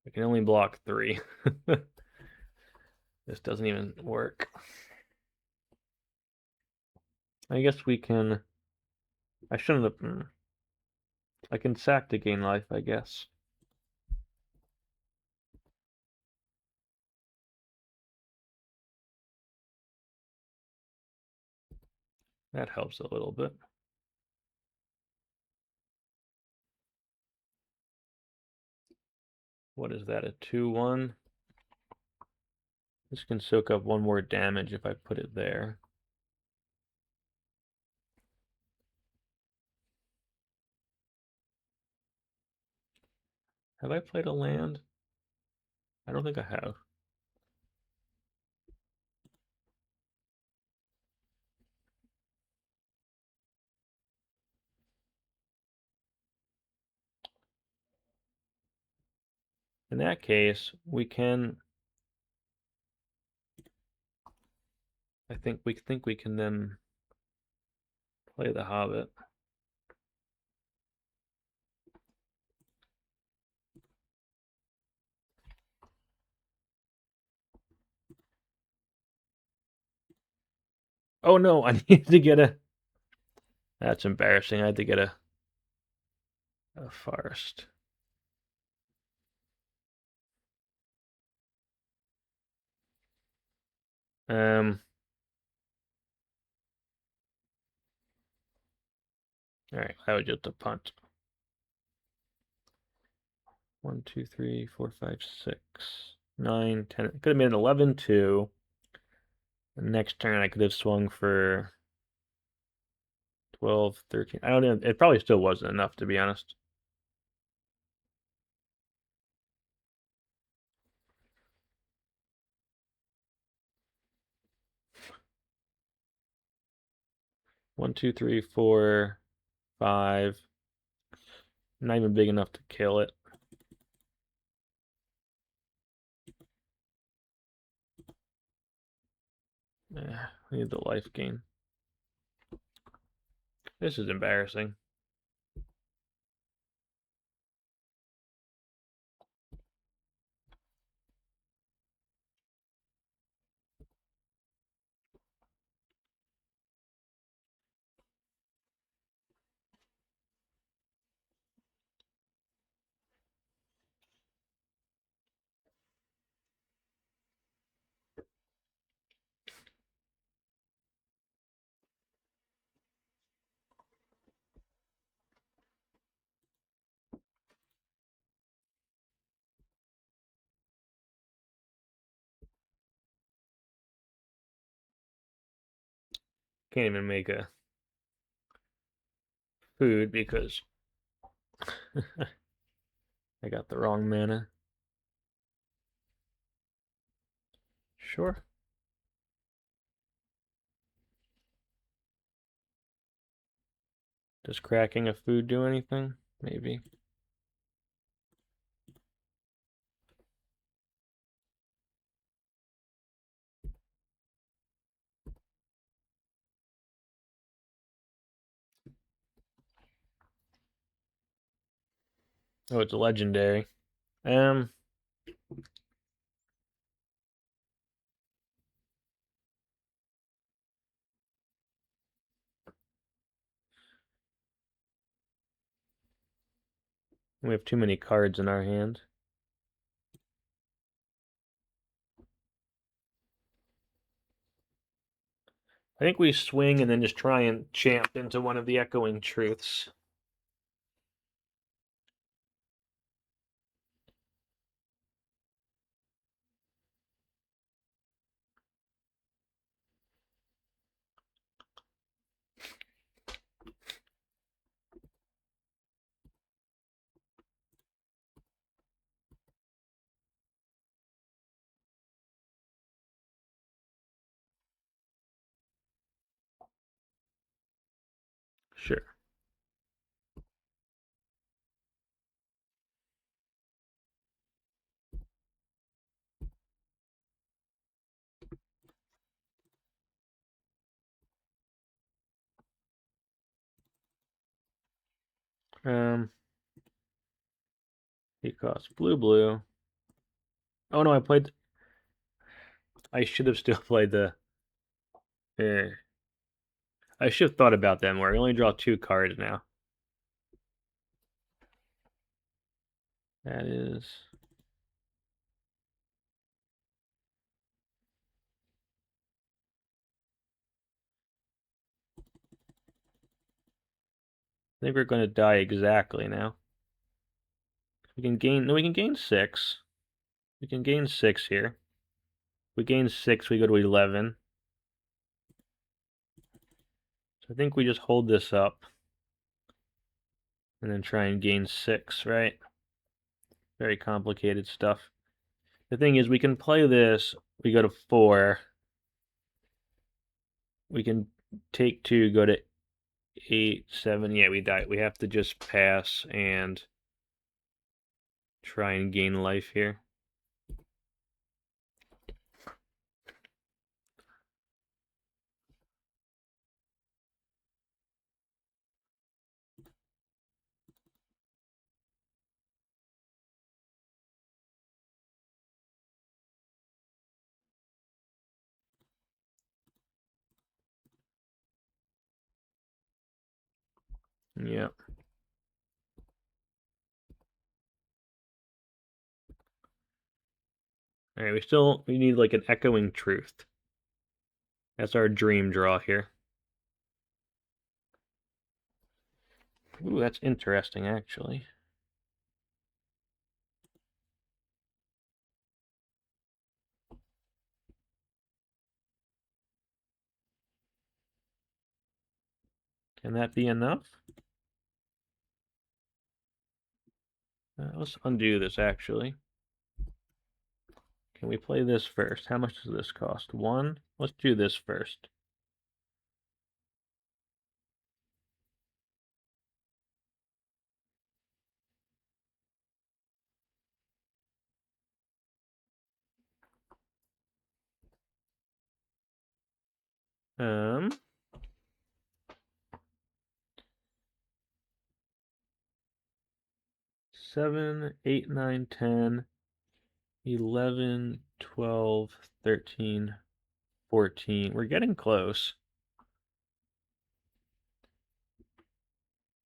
We can only block 3. This doesn't even work. I guess we can... I shouldn't have... I can sack to gain life, I guess. That helps a little bit. What is that, a 2/1? This can soak up 1 more damage if I put it there. Have I played a land? I don't think I have. In that case, we can... I think we can then play the Hobbit. Oh no, I need to get a... That's embarrassing. I had to get a forest. All right, that was just a punt. 1, 2, 3, 4, 5, 6, 9, 10. It could have been 11-2. The next turn I could have swung for 12, 13. I don't know. It probably still wasn't enough, to be honest. One, two, three, 4, 5. Not even big enough to kill it. I need the life gain. This is embarrassing. Can't even make a food because I got the wrong mana. Sure. Does cracking a food do anything? Maybe. Oh, it's a legendary. We have too many cards in our hand. I think we swing and then just try and champ into one of the echoing truths. Sure. He costs blue. Oh no, I should have still played the. I should have thought about that more. We only draw 2 cards now. That is. I think we're going to die exactly now. We can gain. No, we can gain 6. We can gain 6 here. We gain 6, we go to 11. So I think we just hold this up. And then try and gain 6, right? Very complicated stuff. The thing is, we can play this. We go to 4. We can take 2, go to 8, 7. Yeah, we die. We have to just pass and try and gain life here. Yeah. All right, we need like an echoing truth. That's our dream draw here. Ooh, that's interesting, actually. Can that be enough? Let's undo this, actually. Can we play this first? How much does this cost? 1? Let's do this first. Um, 7, 8, 9, 10, 11, 12, 13, 14. We're getting close.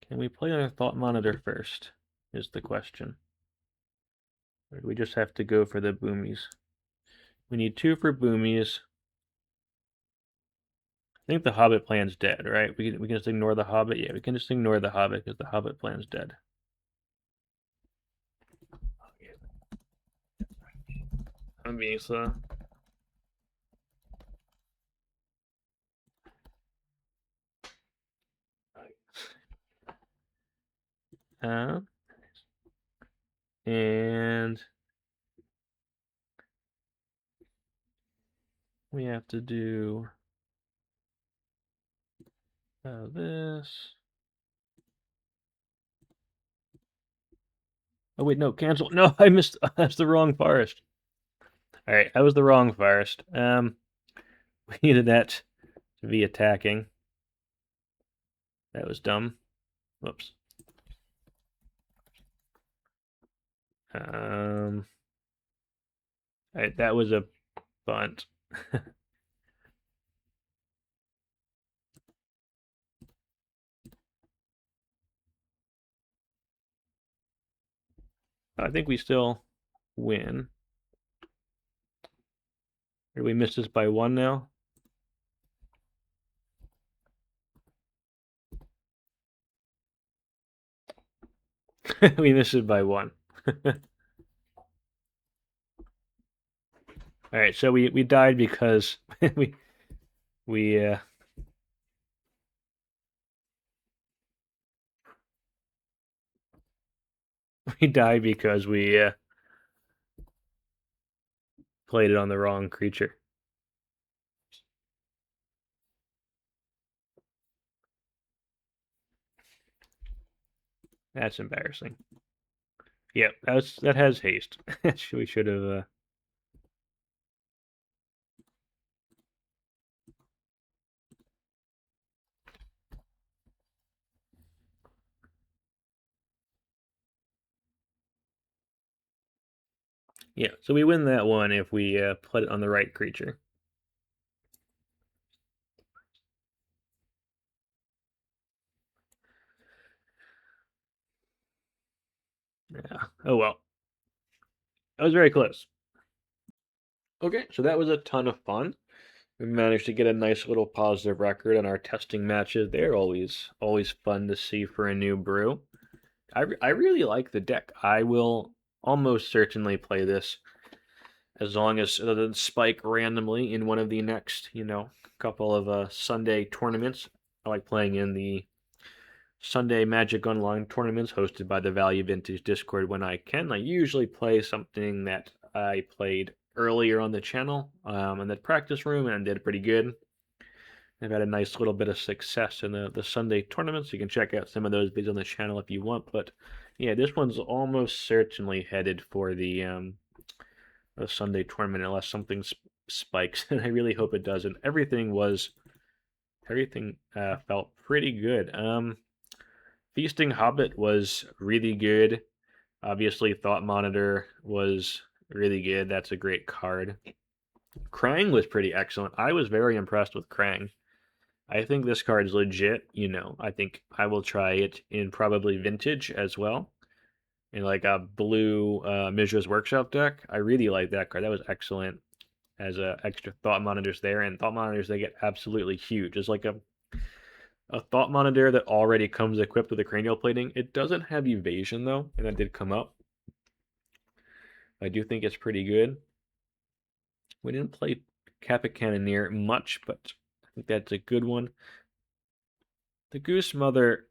Can we play our thought monitor first? Is the question. Or do we just have to go for the boomies? We need 2 for boomies. I think the Hobbit plan's dead, right? We can just ignore the Hobbit. Yeah, we can just ignore the Hobbit because the Hobbit plan's dead. I'm being slow. And we have to do this. Oh wait, no, cancel. No, I missed. That's the wrong forest. All right, that was the wrong forest. We needed that to be attacking. That was dumb. Whoops. All right, that was a bunt. I think we still win. Or we missed this by 1 now? We missed it by 1. All right, so we died because we we we died because we played it on the wrong creature. That's embarrassing. Yep, that has haste. We should have. Yeah, so we win that one if we put it on the right creature. Yeah. Oh well. That was very close. Okay, so that was a ton of fun. We managed to get a nice little positive record on our testing matches. They're always fun to see for a new brew. I really like the deck. I will almost certainly play this as long as it doesn't spike randomly in one of the next, couple of Sunday tournaments. I like playing in the Sunday Magic Online tournaments hosted by the Value Vintage Discord when I can. I usually play something that I played earlier on the channel in the practice room and did pretty good. I've had a nice little bit of success in the Sunday tournaments. You can check out some of those videos on the channel if you want. But yeah, this one's almost certainly headed for the Sunday tournament unless something spikes, and I really hope it doesn't. Everything felt pretty good. Feasting Hobbit was really good. Obviously, Thought Monitor was really good. That's a great card. Krang was pretty excellent. I was very impressed with Krang. I think this card is legit. I think I will try it in probably Vintage as well. In like a blue Mishra's Workshop deck. I really like that card. That was excellent as extra Thought Monitors there. And Thought Monitors, they get absolutely huge. It's like a Thought Monitor that already comes equipped with a Cranial Plating. It doesn't have Evasion, though, and that did come up. I do think it's pretty good. We didn't play Kappa Cannoneer much, but I think that's a good one. The Goose Mother,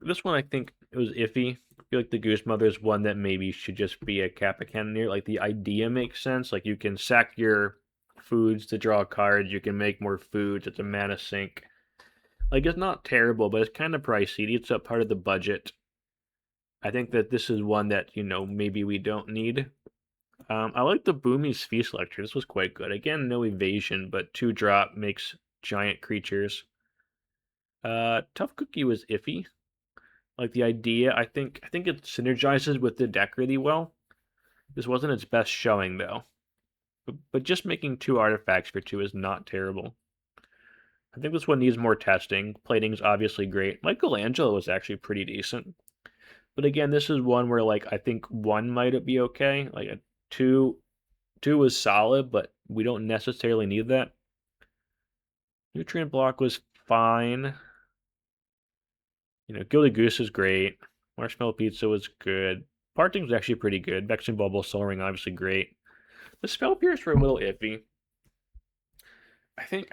this one I think it was iffy. I feel like the Goose Mother is one that maybe should just be a Kappa Cannoneer. Like the idea makes sense. Like you can sack your foods to draw cards. You can make more foods. It's a mana sink. Like it's not terrible, but it's kind of pricey. It eats up part of the budget. I think that this is one that maybe we don't need. I like the Bumi's Feast Lecture. This was quite good. Again, no evasion, but 2-drop makes giant creatures. Tough Cookie was iffy. Like the idea, I think it synergizes with the deck really well. This wasn't its best showing though. But just making 2 artifacts for 2 is not terrible. I think this one needs more testing. Plating's obviously great. Michelangelo was actually pretty decent. But again, this is one where like I think 1 might be okay. Like a 2 was solid, but we don't necessarily need that. Nutrient Block was fine. Gilded Goose is great. Marshmallow Pizza was good. Parting was actually pretty good. Vexing Bauble, Soul Ring, obviously great. The Spell Pierce were a little iffy. I think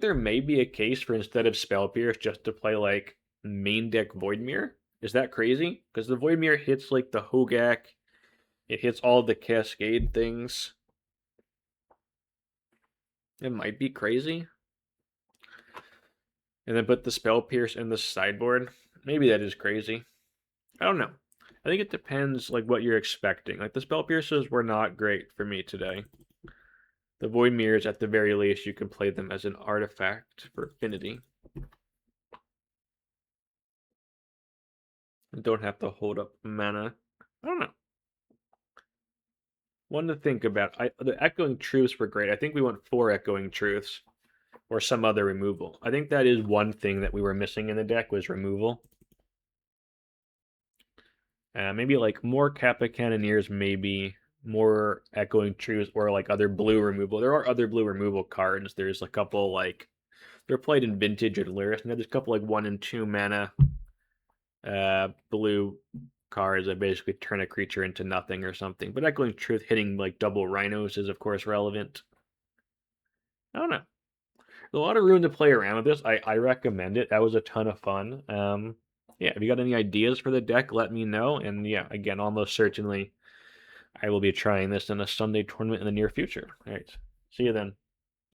there may be a case for instead of Spell Pierce just to play like main deck Voidmere. Is that crazy? Because the Voidmere hits like the Hogak. It hits all the Cascade things. It might be crazy. And then put the Spell Pierce in the sideboard. Maybe that is crazy. I don't know. I think it depends like what you're expecting. Like the Spell Pierces were not great for me today. The Void Mirrors, at the very least, you can play them as an artifact for Affinity. And don't have to hold up mana. I don't know. One to think about. The Echoing Truths were great. I think we went 4 Echoing Truths or some other removal. I think that is one thing that we were missing in the deck was removal. Maybe like more Kappa Cannoneers, maybe more Echoing Truths or like other blue removal. There are other blue removal cards. There's a couple like they're played in Vintage or Lyris, and there's a couple like 1 and 2 mana blue cards that basically turn a creature into nothing or something. But Echoing Truth hitting like double rhinos is of course relevant. I don't know. There's a lot of room to play around with this. I recommend it. That was a ton of fun. Yeah, if you got any ideas for the deck, let me know. And yeah, again, almost certainly I will be trying this in a Sunday tournament in the near future. All right. See you then.